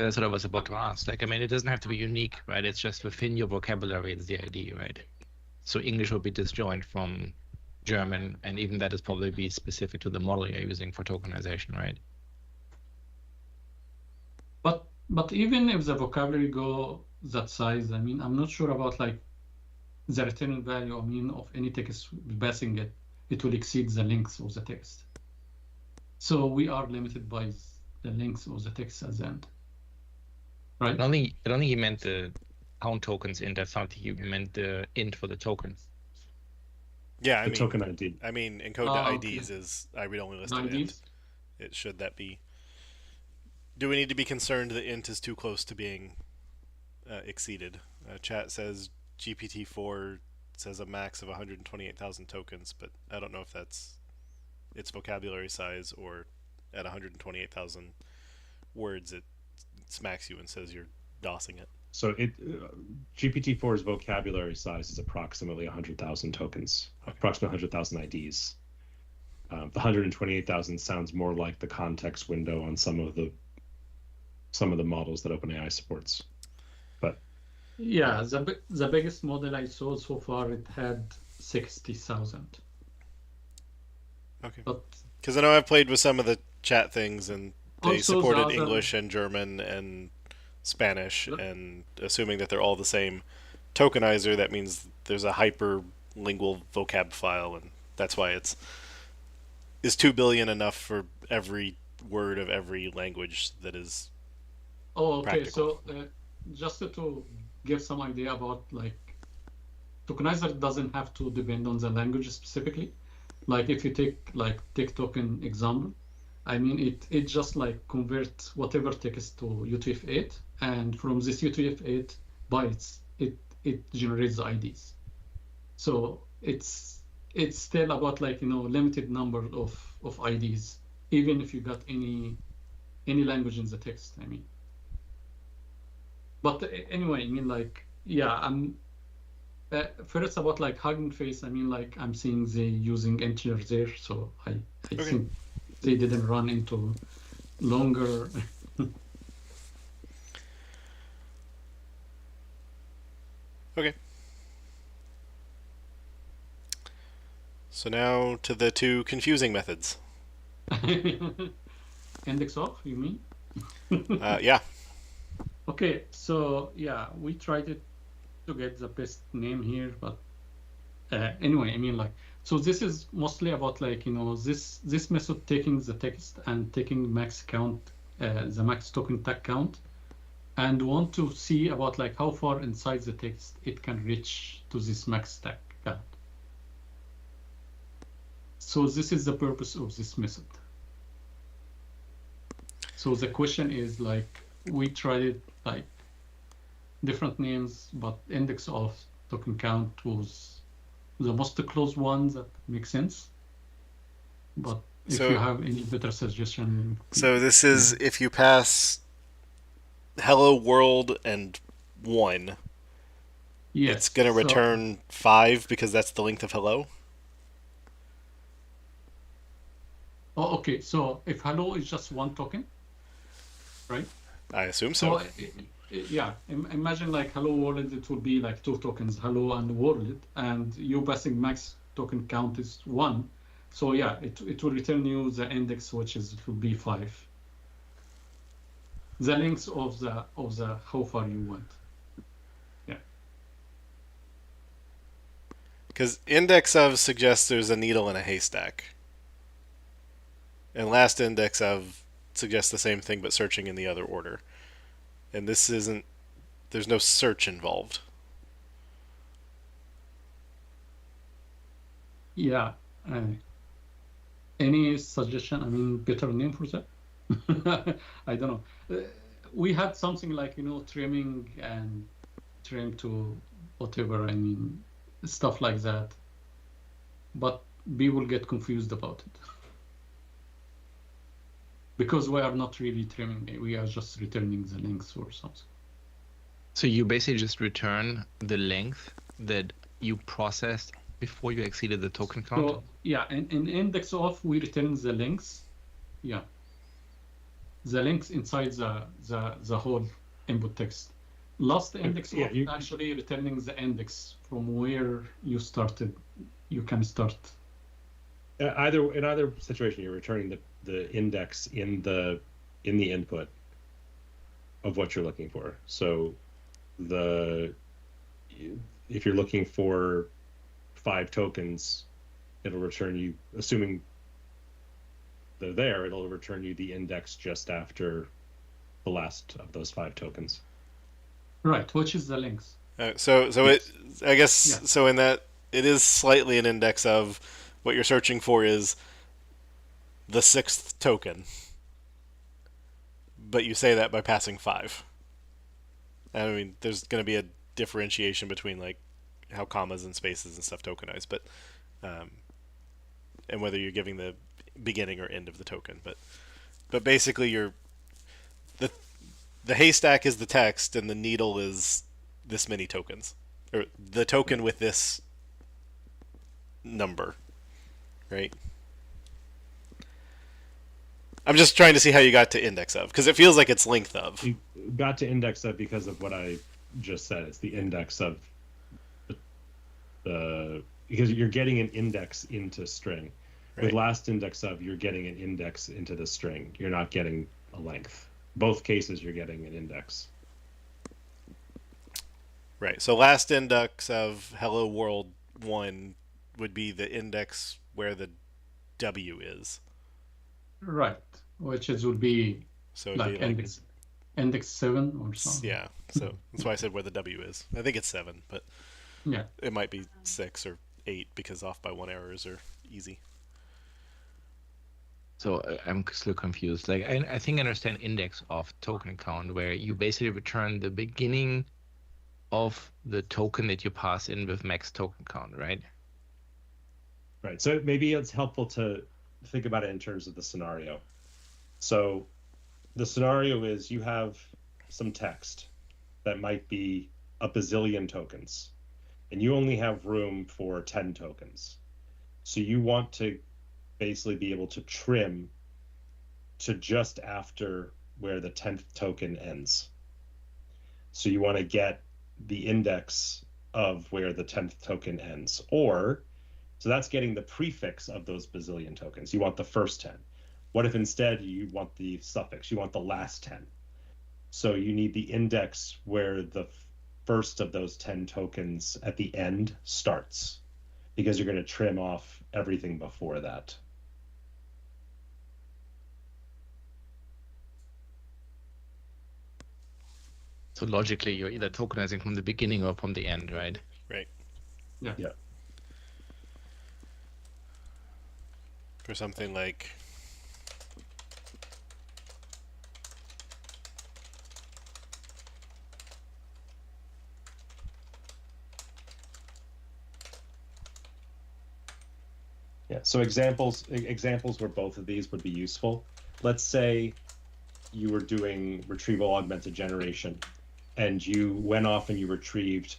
That's what I was about to ask. Like, I mean, it doesn't have to be unique, right? It's just within your vocabulary, it's the ID, right? So English will be disjoint from German, and even that is probably be specific to the model you're using for tokenization, right? But even if the vocabulary go that size, I mean, I'm not sure about like the return value, I mean, of any text passing it, it will exceed the length of the text. So we are limited by the length of the text at the end, right? I don't think you meant the count tokens int. I thought you meant the int for the token. Yeah, I The mean, token ID. I mean, encode to IDs is I read only listed int. IDs? It should that be? Do we need to be concerned that int is too close to being exceeded? Chat says GPT-4 says a max of 128,000 tokens, but I don't know if that's its vocabulary size or at 128,000 words it smacks you and says you're DOSing it. So GPT-4's vocabulary size is approximately 100,000 tokens, approximately 100,000 IDs. The 128,000 sounds more like the context window on some of the models that OpenAI supports. But yeah, the biggest model I saw so far, it had 60,000. Okay. But because I know I've played with some of the chat things and they also supported the other- English and German and Spanish, and assuming that they're all the same tokenizer, that means there's a hyperlingual vocab file, and that's why is 2 billion enough for every word of every language that is. Oh, okay. Practical. So just to give some idea about like tokenizer doesn't have to depend on the language specifically. Like if you take token example, I mean it just like converts whatever text to UTF-8, and from this UTF-8 bytes it generates the IDs. So it's still about like limited number of IDs, even if you got any language in the text. I mean. But anyway, I mean, like, yeah, I'm first about like Hugging Face. I mean, like, I'm seeing they using integer there, so I Okay. think they didn't run into longer. Okay. So now to the two confusing methods. Index of, you mean? Yeah. Okay, so yeah, we tried it to get the best name here, but anyway, I mean, like, so this is mostly about like this method taking the text and taking max count, the max token tag count, and want to see about like how far inside the text it can reach to this max tag count. So this is the purpose of this method. So the question is like, we tried it like different names, but index of token count was the most close one that makes sense. But if So- you have any better suggestion. So this is if you pass hello world and 1, Yes, it's going to so- return 5 because that's the length of hello. Oh, okay. So if hello is just one token, right? I assume so. Yeah, imagine like hello world, it will be like 2 tokens, hello and world, and you passing max token count is 1. So yeah, it will return you the index, which is it will be 5. The length of the how far you went. Because index of suggests there's a needle in a haystack. And last index of suggests the same thing but searching in the other order. And this isn't, there's no search involved. Yeah. Any suggestion? I mean, better name for that? I don't know. We had something like, trimming and trim to whatever, I mean, stuff like that. But people get confused about it. Because we are not really trimming it, we are just returning the length or something. So you basically just return the length that you processed before you exceeded the token count? So yeah, in index of we return the length. Yeah. the links inside the whole input text. Last index Yeah, of actually returning the index from where you started. You can start. in either situation, you're returning the index in the input of what you're looking for. So if you're looking for 5 tokens, it'll return you, assuming they're there, it'll return you the index just after the last of those 5 tokens. Right, which is the links. So Yes. I guess Yeah. so in that it is slightly an index of what you're searching for is the 6th token, but you say that by passing 5. I mean, there's going to be a differentiation between like how commas and spaces and stuff tokenize, but and whether you're giving the beginning or end of the token, but basically the haystack is the text and the needle is this many tokens, or the token with this number, right? I'm just trying to see how you got to index of, because it feels like it's length of. You got to index of because of what I just said. It's the index of the because you're getting an index into string. Right. With last index of, you're getting an index into the string. You're not getting a length. Both cases, you're getting an index. Right. So last index of Hello World 1 would be the index where the W is. Right, which is would be So it'd like be index 7 or something. yeah. So that's why I said where the W is. I think it's 7, but Yeah. it might be 6 or 8 because off by 1 errors are easy. So I'm still confused. Like I think I understand index of token count, where you basically return the beginning of the token that you pass in with max token count, right? Right. So maybe it's helpful to think about it in terms of the scenario. So the scenario is you have some text that might be a bazillion tokens, and you only have room for 10 tokens. So you want to basically be able to trim to just after where the 10th token ends. So you want to get the index of where the 10th token ends, so that's getting the prefix of those bazillion tokens. You want the first 10. What if instead you want the suffix? You want the last 10. So you need the index where the first of those 10 tokens at the end starts, because you're going to trim off everything before that. So logically, you're either tokenizing from the beginning or from the end, right? Right. Yeah. Yeah. For something like Yeah. So examples where both of these would be useful. Let's say you were doing retrieval augmented generation, and you went off and you retrieved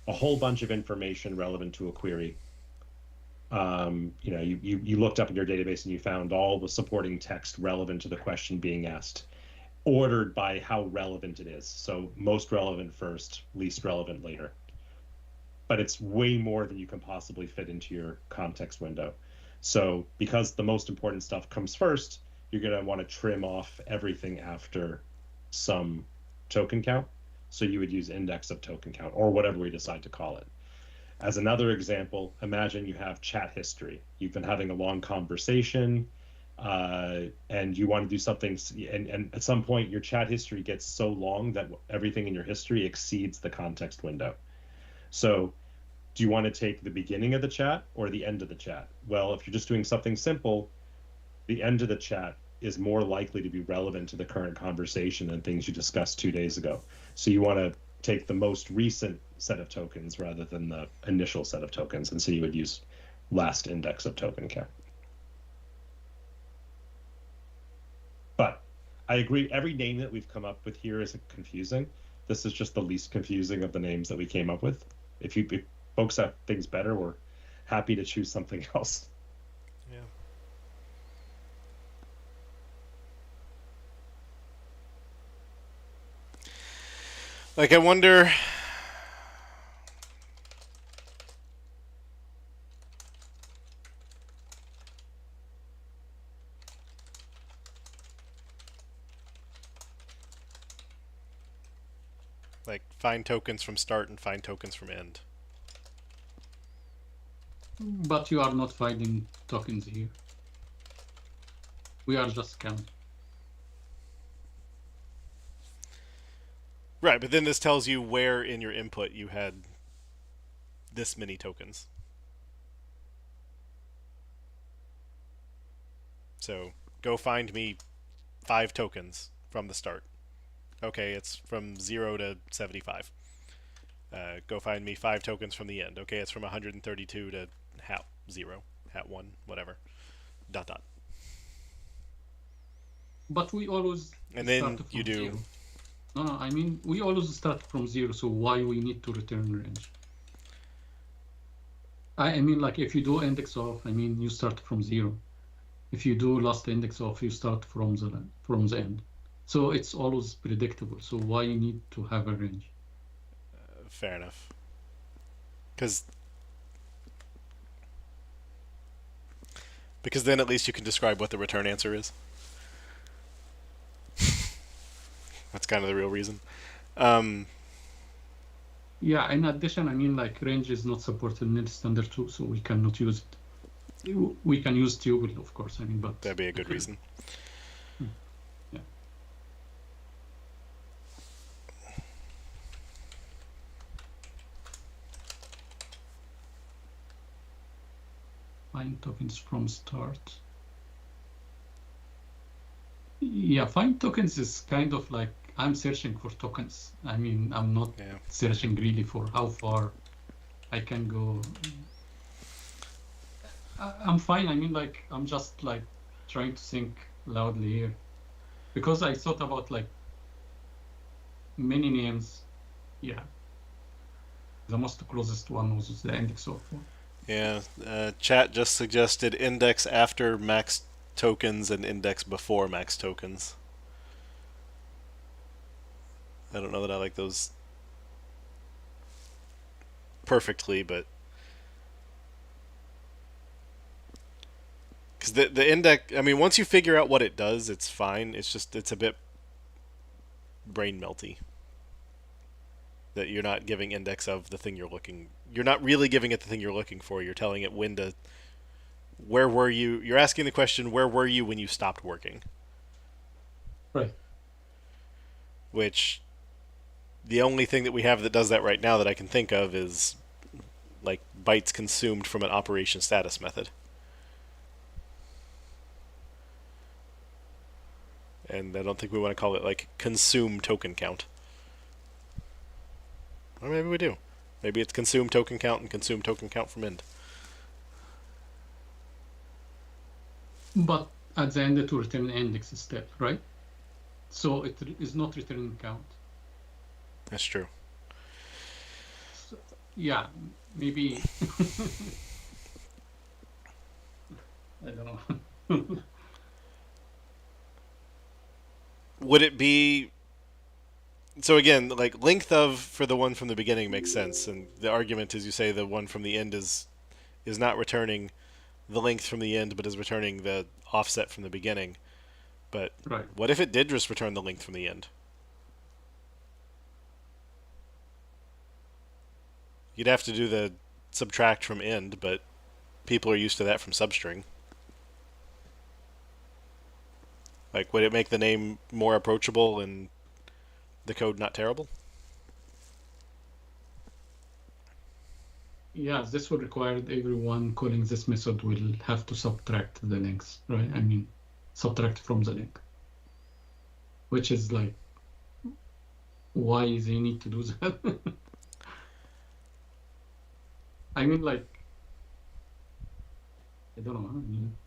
a whole bunch of information relevant to a query. You looked up in your database and you found all the supporting text relevant to the question being asked, ordered by how relevant it is. So most relevant first, least relevant later. But it's way more than you can possibly fit into your context window. So because the most important stuff comes first, you're going to want to trim off everything after some token count. So you would use index of token count, or whatever we decide to call it. As another example, imagine you have chat history. You've been having a long conversation, and you want to do something, and at some point your chat history gets so long that everything in your history exceeds the context window. So do you want to take the beginning of the chat or the end of the chat? Well, if you're just doing something simple, the end of the chat is more likely to be relevant to the current conversation than things you discussed 2 days ago. So you want to take the most recent set of tokens rather than the initial set of tokens. And so you would use last index of token count. But I agree, every name that we've come up with here is confusing. This is just the least confusing of the names that we came up with. If folks have things better, we're happy to choose something else. yeah. Like, I wonder. Like, find tokens from start and find tokens from end. But you are not finding tokens here. We are just counting. Right, but then this tells you where in your input you had this many tokens. So go find me 5 tokens from the start. Okay, it's from 0 to 75. Go find me 5 tokens from the end. Okay, it's from 132 to hat 0, hat 1, whatever. Dot dot. But we always And then start from you do. 0. No, I mean, we always start from 0, so why we need to return range? I mean, like, if you do index of, I mean, you start from 0. If you do last index of, you start from the end. So it's always predictable. So why you need to have a range? Fair enough. Because then at least you can describe what the return answer is. That's kind of the real reason. Yeah, in addition, I mean, like, range is not supported in standard 2, so we cannot use it. We can use tuple, of course, I mean, but... That'd be a good reason. Yeah. Find tokens from start. Yeah, find tokens is kind of like I'm searching for tokens. I mean, I'm not searching really for how far I can go. I'm fine. I mean, like, I'm just like trying to think loudly here because I thought about like many names. Yeah, the most closest one was the index of one. Yeah, chat just suggested index after max tokens and index before max tokens. I don't know that I like those perfectly, but because the index, I mean, once you figure out what it does, it's fine. It's just it's a bit brain melty that you're not giving index of the thing you're looking. You're not really giving it the thing you're looking for. You're telling it when to. Where were you? You're asking the question, where were you when you stopped working? Right. Which the only thing that we have that does that right now that I can think of is like bytes consumed from an operation status method. And I don't think we want to call it like consume token count. Or maybe we do. Maybe it's consume token count and consume token count from end. But at the end, to return an index step, right? So it is not returning count. That's true. So, yeah, maybe. I don't know. Would it be... So again, like length of for the one from the beginning makes sense, and the argument is you say the one from the end is not returning the length from the end, but is returning the offset from the beginning. But right. What if it did just return the length from the end? You'd have to do the subtract from end, but people are used to that from substring. Like, would it make the name more approachable and the code not terrible? Yeah, this would require everyone calling this method will have to subtract the links, right? I mean, subtract from the link, which is like, why they need to do that? I mean, like, I don't know. I mean,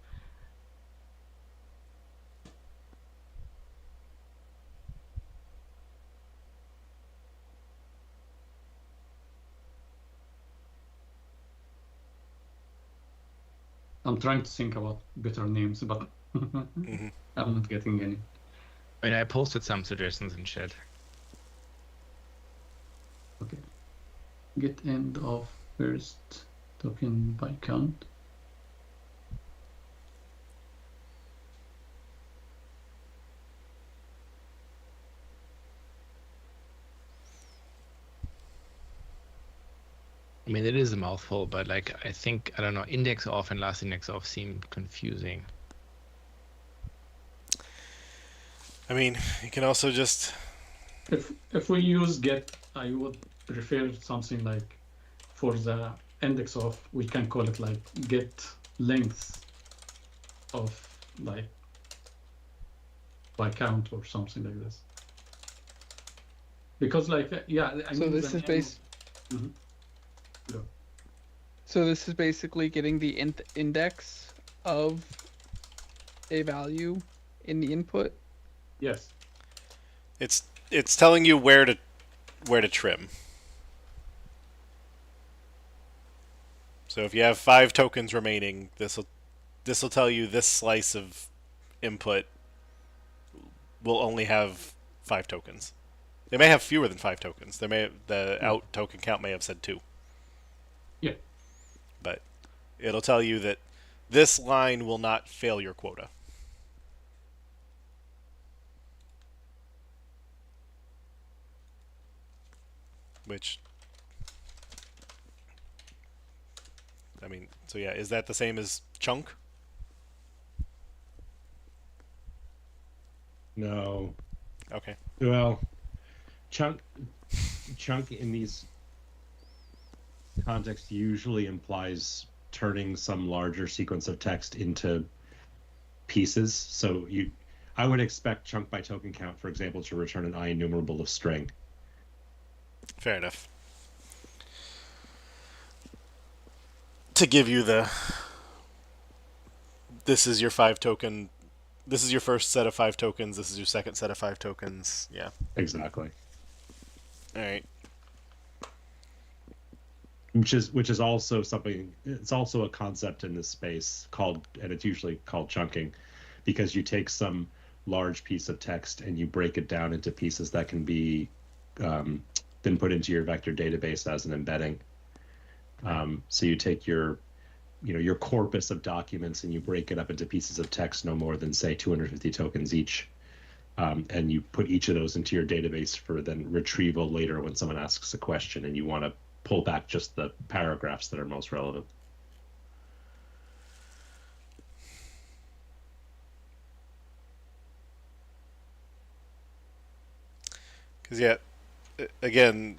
I'm trying to think about better names, but I'm not getting any. I mean, I posted some suggestions in chat. Okay. Get end of first token by count. I mean, it is a mouthful, but like I think I don't know. Index off and last index off seem confusing. I mean, you can also just If we use get, I would prefer something like for the index of, we can call it like get length of like by count or something like this. Because like yeah, I So mean this the is name- base. Mhm. Go. So this is basically getting the index of a value in the input. Yes. it's telling you where to trim. So if you have 5 tokens remaining, this will tell you this slice of input will only have 5 tokens. They may have fewer than 5 tokens. The out token count may have said 2. Yeah. But it'll tell you that this line will not fail your quota. Which, I mean, so yeah, is that the same as chunk? No. Okay. Well, chunk in these contexts usually implies turning some larger sequence of text into pieces. So I would expect chunk by token count, for example, to return an enumerable of string. Fair enough. To give you this is your 5 token, this is your first set of 5 tokens, this is your second set of 5 tokens. Yeah. Exactly. All right. Which is also something. It's also a concept in this space called, and it's usually called chunking, because you take some large piece of text and you break it down into pieces that can be then put into your vector database as an embedding. So you take your corpus of documents and you break it up into pieces of text no more than say 250 tokens each, and you put each of those into your database for then retrieval later when someone asks a question and you want to pull back just the paragraphs that are most relevant. Because yeah, again,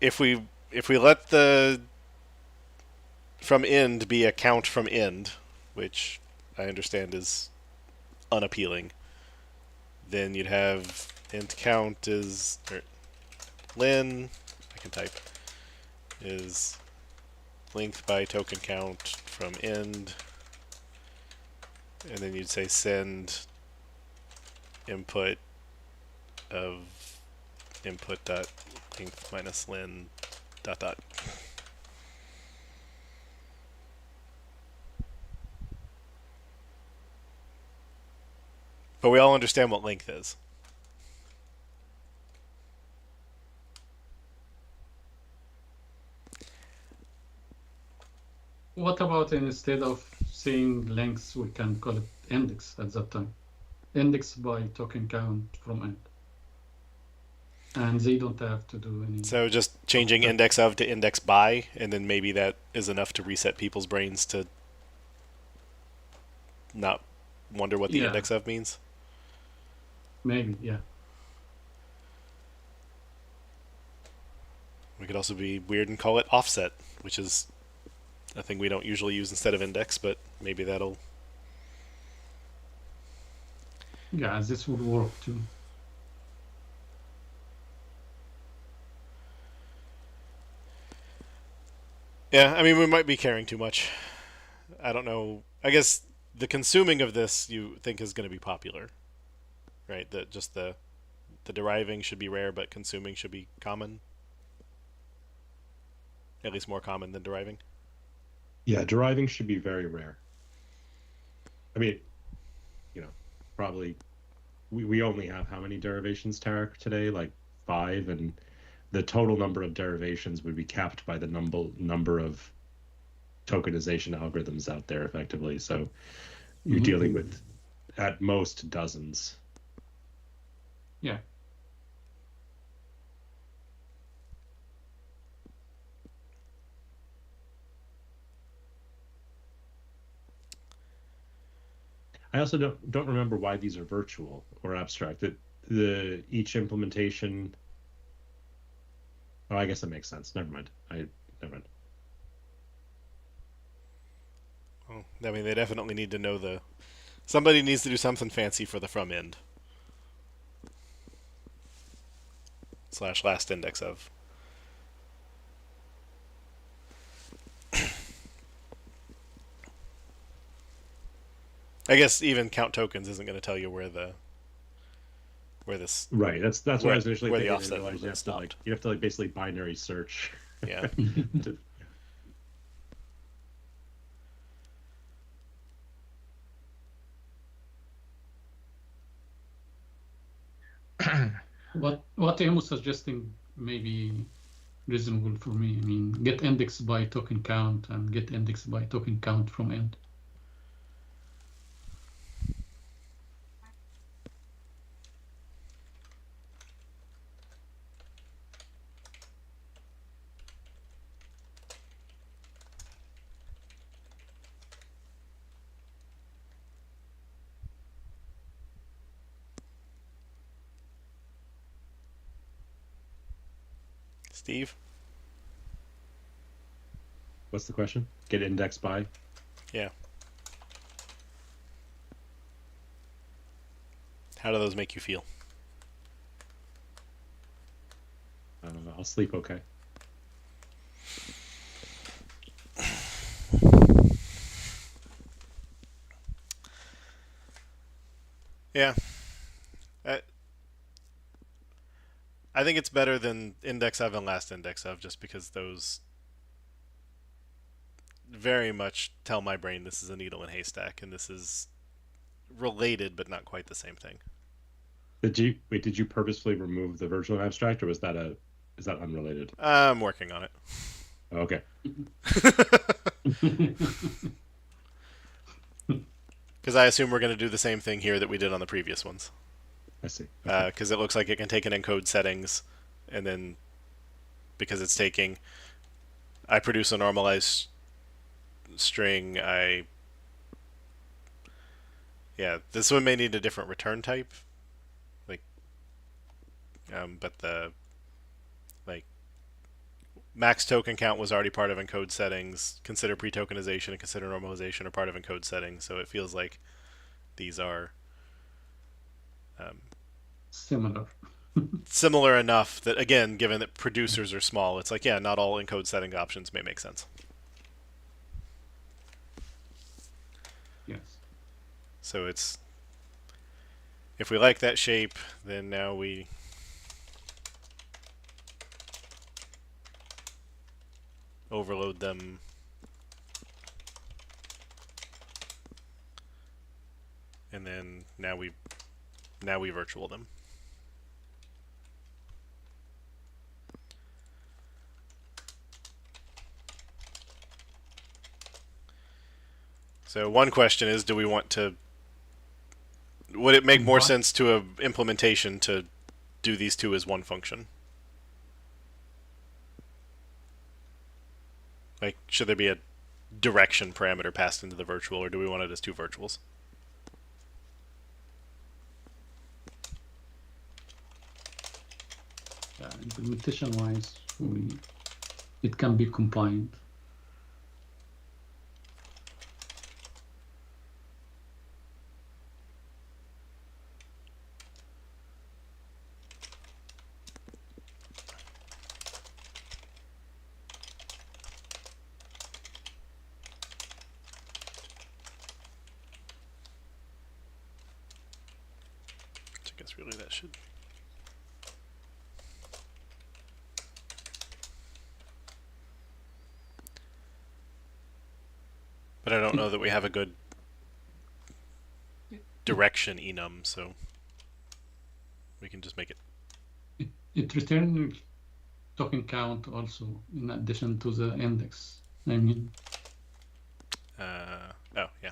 if we let the from end be a count from end, which I understand is unappealing, then you'd have int count is len. I can type is length by token count from end, and then you'd say send input of input dot length minus len dot dot. But we all understand what length is. What about instead of saying lengths, we can call it index at that time? Index by token count from end. And they don't have to do any. So just changing index of to index by, and then maybe that is enough to reset people's brains to not wonder what the Yeah. index of means. Maybe, yeah. We could also be weird and call it offset, which is a thing we don't usually use instead of index, but maybe that'll. Yeah, this would work too. Yeah, I mean, we might be caring too much. I don't know. I guess the consuming of this you think is going to be popular, right? That just the deriving should be rare, but consuming should be common. At least more common than deriving. Yeah, deriving should be very rare. I mean, probably we only have how many derivations, Tarek, today? Like 5, and the total number of derivations would be capped by the number of tokenization algorithms out there effectively. So you're dealing with at most dozens. Yeah. I also don't remember why these are virtual or abstract. That each implementation. Oh, I guess that makes sense. Never mind. Never mind. Well, I mean, they definitely need to know the. Somebody needs to do something fancy for the from end. / last index of. I guess even count tokens isn't going to tell you where this. Right. That's what I was initially where the thinking. offset You movement have to stopped. you have to basically binary search. Yeah. What Amos was suggesting may be reasonable for me. I mean, get index by token count and get index by token count from end. Steve? What's the question? Get indexed by? Yeah. How do those make you feel? I'll sleep okay. Yeah. I think it's better than index of and last index of, just because those very much tell my brain this is a needle in a haystack, and this is related but not quite the same thing. Did you purposefully remove the virtual and abstract, or is that unrelated? I'm working on it. Okay. Because I assume we're going to do the same thing here that we did on the previous ones. I see. Because it looks like it can take an encode settings, and then because it's taking, I produce a normalized string. This one may need a different return type, but the max token count was already part of encode settings. Consider pre-tokenization and consider normalization are part of encode settings. So it feels like these are similar enough that, again, given that producers are small, it's like, yeah, not all encode setting options may make sense. Yes. So it's, if we like that shape, then now we overload them. And then now we virtual them. So one question is, do we want to, would it make more sense to an implementation to do these two as one function? Like, should there be a direction parameter passed into the virtual, or do we want it as two virtuals? Implementation-wise, it can be combined. I guess really that should. But I don't know that we have a good direction enum, so we can just make it. It returns token count also in addition to the index. I mean, oh, yeah.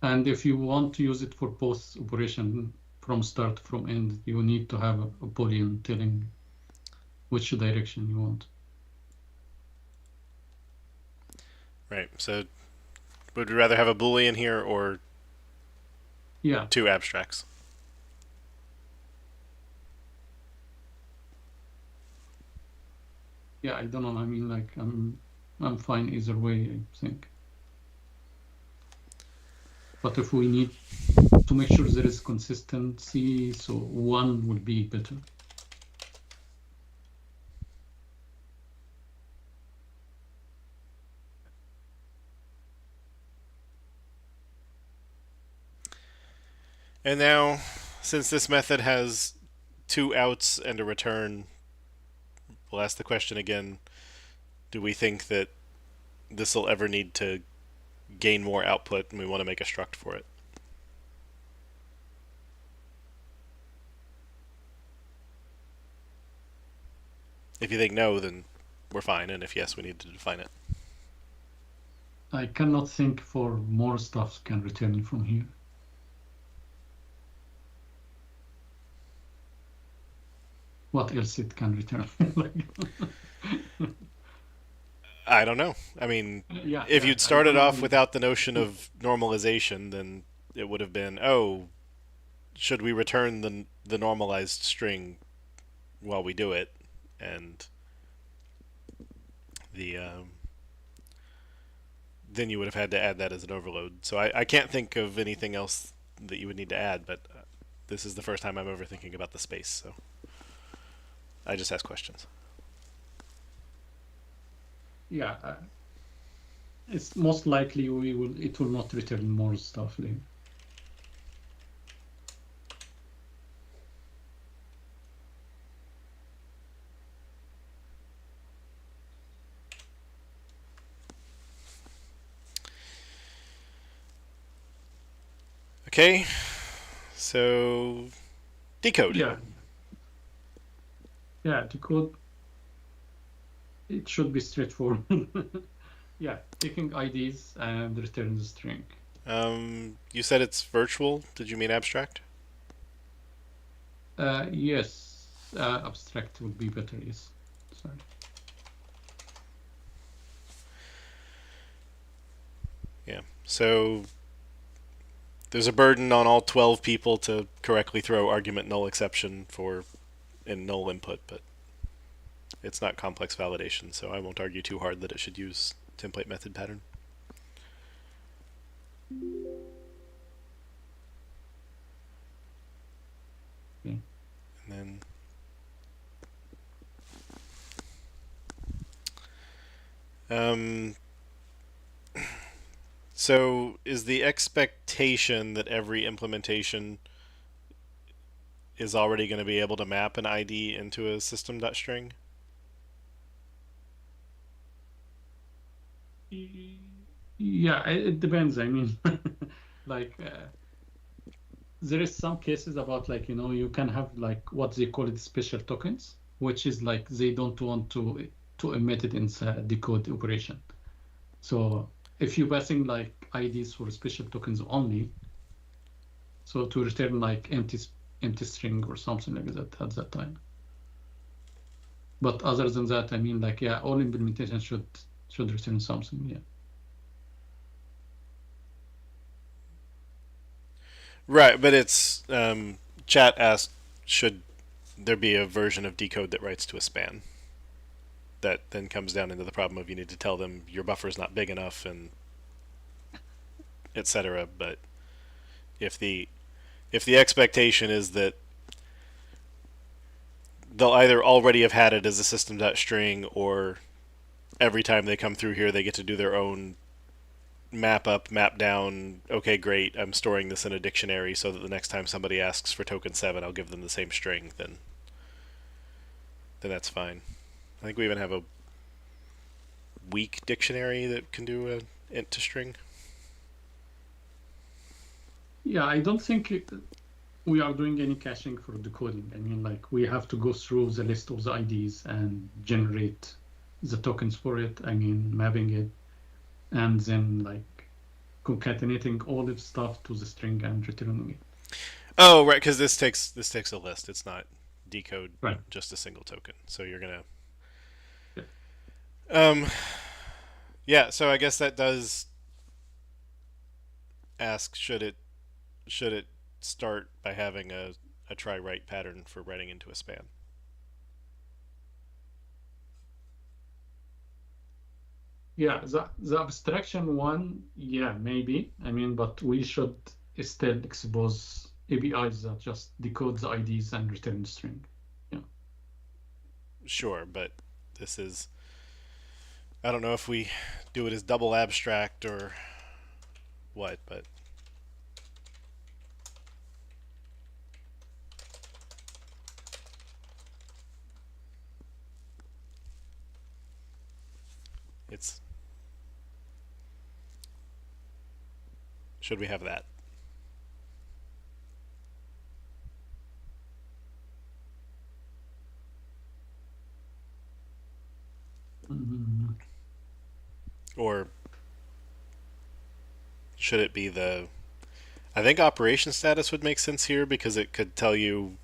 and if you want to use it for both operation from start from end, you need to have a boolean telling which direction you want. Right. So would we rather have a Boolean here or Yeah, two abstracts? yeah, I don't know. I mean, like, I'm fine either way, I think. But if we need to make sure there is consistency, so one would be better. And now, since this method has two outs and a return, we'll ask the question again. Do we think that this will ever need to gain more output and we want to make a struct for it? If you think no, then we're fine, and if yes, we need to define it. I cannot think for more stuff can return from here. What else it can return? I don't know. I mean, yeah, if yeah, you'd started I off mean, without the notion of normalization, then it would have been, oh, should we return the normalized string while we do it? And the then you would have had to add that as an overload. So I can't think of anything else that you would need to add, but this is the first time I'm ever thinking about the space, so I just ask questions. yeah, it's most likely it will not return more stuff later. Okay, so decode. Yeah, decode. It should be straightforward. Yeah, taking IDs and return the string. You said it's virtual. Did you mean abstract? Yes, abstract would be better. Yes, sorry. Yeah. So there's a burden on all 12 people to correctly throw argument null exception for in null input, but it's not complex validation, so I won't argue too hard that it should use template method pattern. Okay. And then so is the expectation that every implementation is already going to be able to map an ID into a system.string? Yeah, it depends. I mean, like there is some cases about like, you can have like what they call it special tokens, which is like they don't want to emit it in a decode operation. So if you're passing like IDs for special tokens only, so to return like empty string or something like that at that time. But other than that, I mean, like, yeah, all implementation should return something. Yeah. Right, but it's chat asked, should there be a version of decode that writes to a span? That then comes down into the problem of you need to tell them your buffer is not big enough and etc. But if the expectation is that they'll either already have had it as a system.string or every time they come through here they get to do their own map up, map down, okay, great, I'm storing this in a dictionary so that the next time somebody asks for token 7, I'll give them the same string, then that's fine. I think we even have a weak dictionary that can do a int to string. Yeah, I don't think we are doing any caching for decoding. I mean, like we have to go through the list of the IDs and generate the tokens for it. I mean, mapping it, and then like concatenating all of stuff to the string and returning it. Oh, right, because this takes a list. It's not decode Right. just a single token. So you're gonna. Yeah. Yeah. So I guess that does ask should it start by having a try write pattern for writing into a span. Yeah, the abstraction one, yeah, maybe. I mean, but we should still expose APIs that just decode the IDs and return the string. Yeah. Sure, but this is. I don't know if we do it as double abstract or what, but. It's. Should we have that? Mm-hmm. Or should it be the. I think operation status would make sense here because it could tell you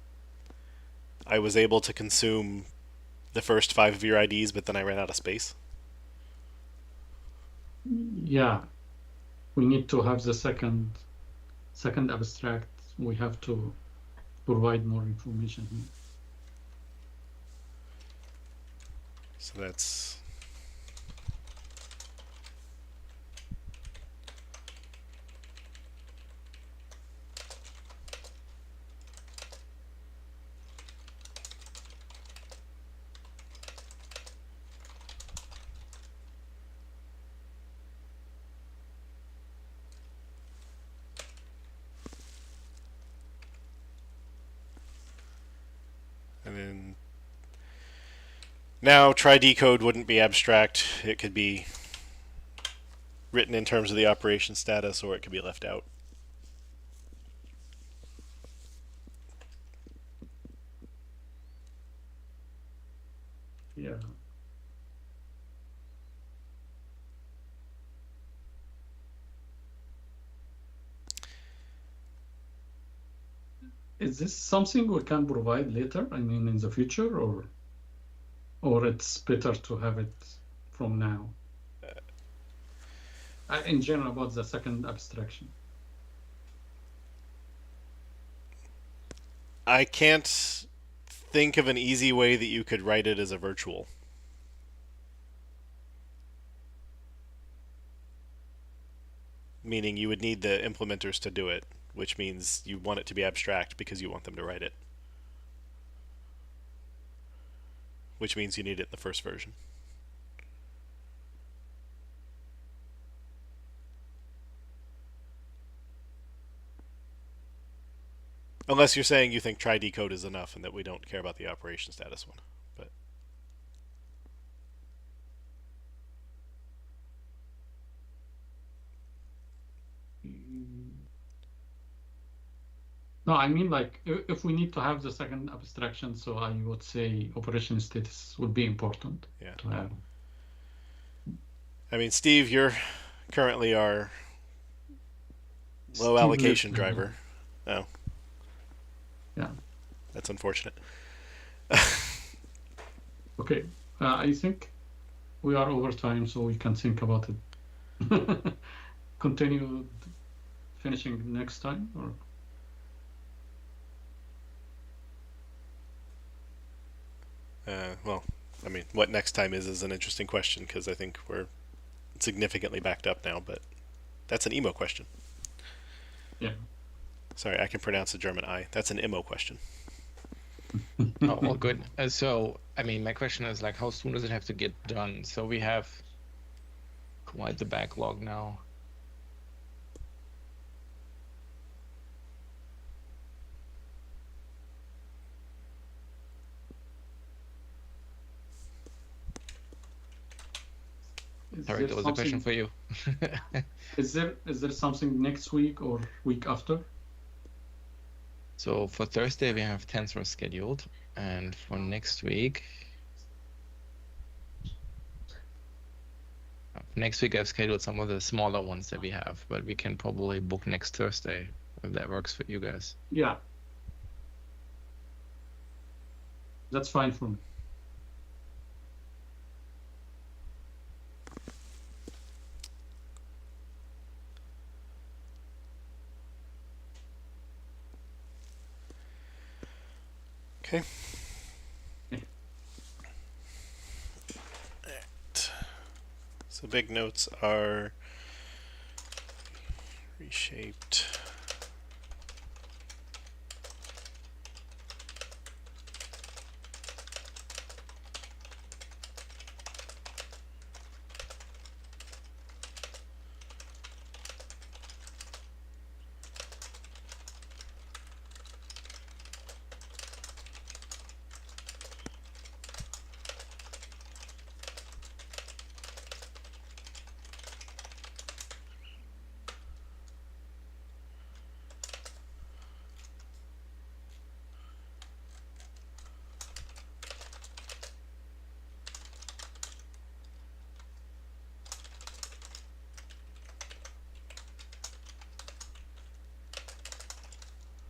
I was able to consume the first 5 of your IDs, but then I ran out of space. Yeah, we need to have the second abstract. We have to provide more information here. So that's. And then now try decode wouldn't be abstract. It could be written in terms of the operation status, or it could be left out. Yeah. Is this something we can provide later? I mean, in the future, or it's better to have it from now? In general, about the second abstraction. I can't think of an easy way that you could write it as a virtual. Meaning you would need the implementers to do it, which means you want it to be abstract because you want them to write it. Which means you need it in the first version. Unless you're saying you think try decode is enough and that we don't care about the operation status one. But No, I mean, like, if we need to have the second abstraction, so I would say operation status would be important to have. I mean, Steve, you're currently our low allocation driver. Oh. Yeah. That's unfortunate. Okay. I think we are over time, so we can think about it. Continue finishing next time, or? Well, I mean, what next time is an interesting question because I think we're significantly backed up now, but that's an emo question. Yeah. Sorry, I can pronounce the German I. That's an emo question. Oh, all good. So, I mean, my question is like, how soon does it have to get done? So we have quite the backlog now. Sorry, that was a question for you. Is there something next week or week after So for Thursday, we have Tensor scheduled. And for next week, I've scheduled some of the smaller ones that we have, but we can probably book next Thursday if that works for you guys. Yeah. That's fine for me. Okay. Okay. So big notes are reshaped.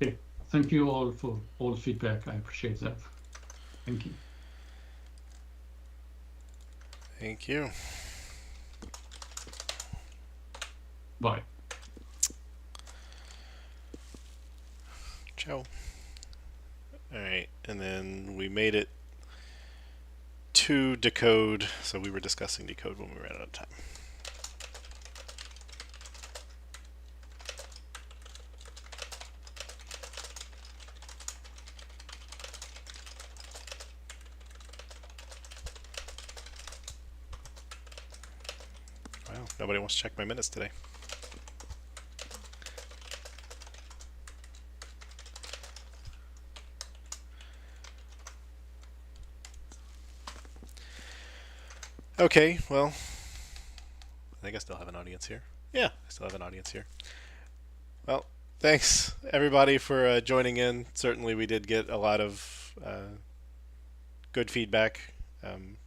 Okay. Thank you all for all feedback. I appreciate that. Thank you. Thank you. Bye. Ciao. Alright, and then we made it to decode, so we were discussing decode when we ran out of time. Wow, nobody wants to check my minutes today. Okay, well, I think I still have an audience here. Yeah, I still have an audience here. Well, thanks everybody for joining in. Certainly, we did get a lot of good feedback.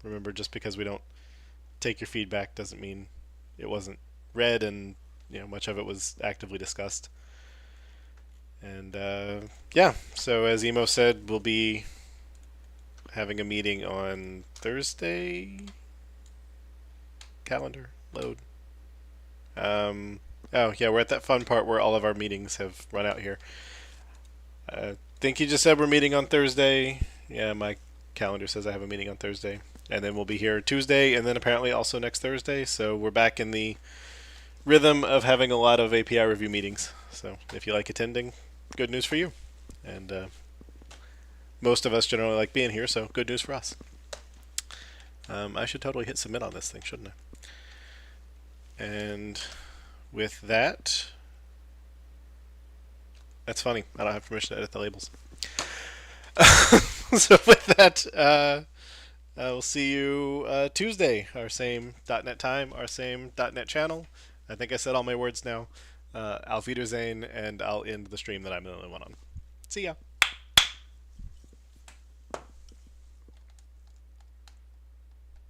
Remember, just because we don't take your feedback doesn't mean it wasn't read, and much of it was actively discussed. And yeah, so as Emo said, we'll be having a meeting on Thursday. Calendar load. Oh yeah, we're at that fun part where all of our meetings have run out here. I think you just said we're meeting on Thursday. Yeah, my calendar says I have a meeting on Thursday. And then we'll be here Tuesday, and then apparently also next Thursday. So we're back in the rhythm of having a lot of API review meetings. So if you like attending, good news for you. And most of us generally like being here, so good news for us. I should totally hit submit on this thing, shouldn't I? And with that, that's funny. I don't have permission to edit the labels. So with that, we'll see you Tuesday, our same .NET time, our same .NET channel. I think I said all my words now. Auf Wiedersehen, and I'll end the stream that I'm the only one on. See ya.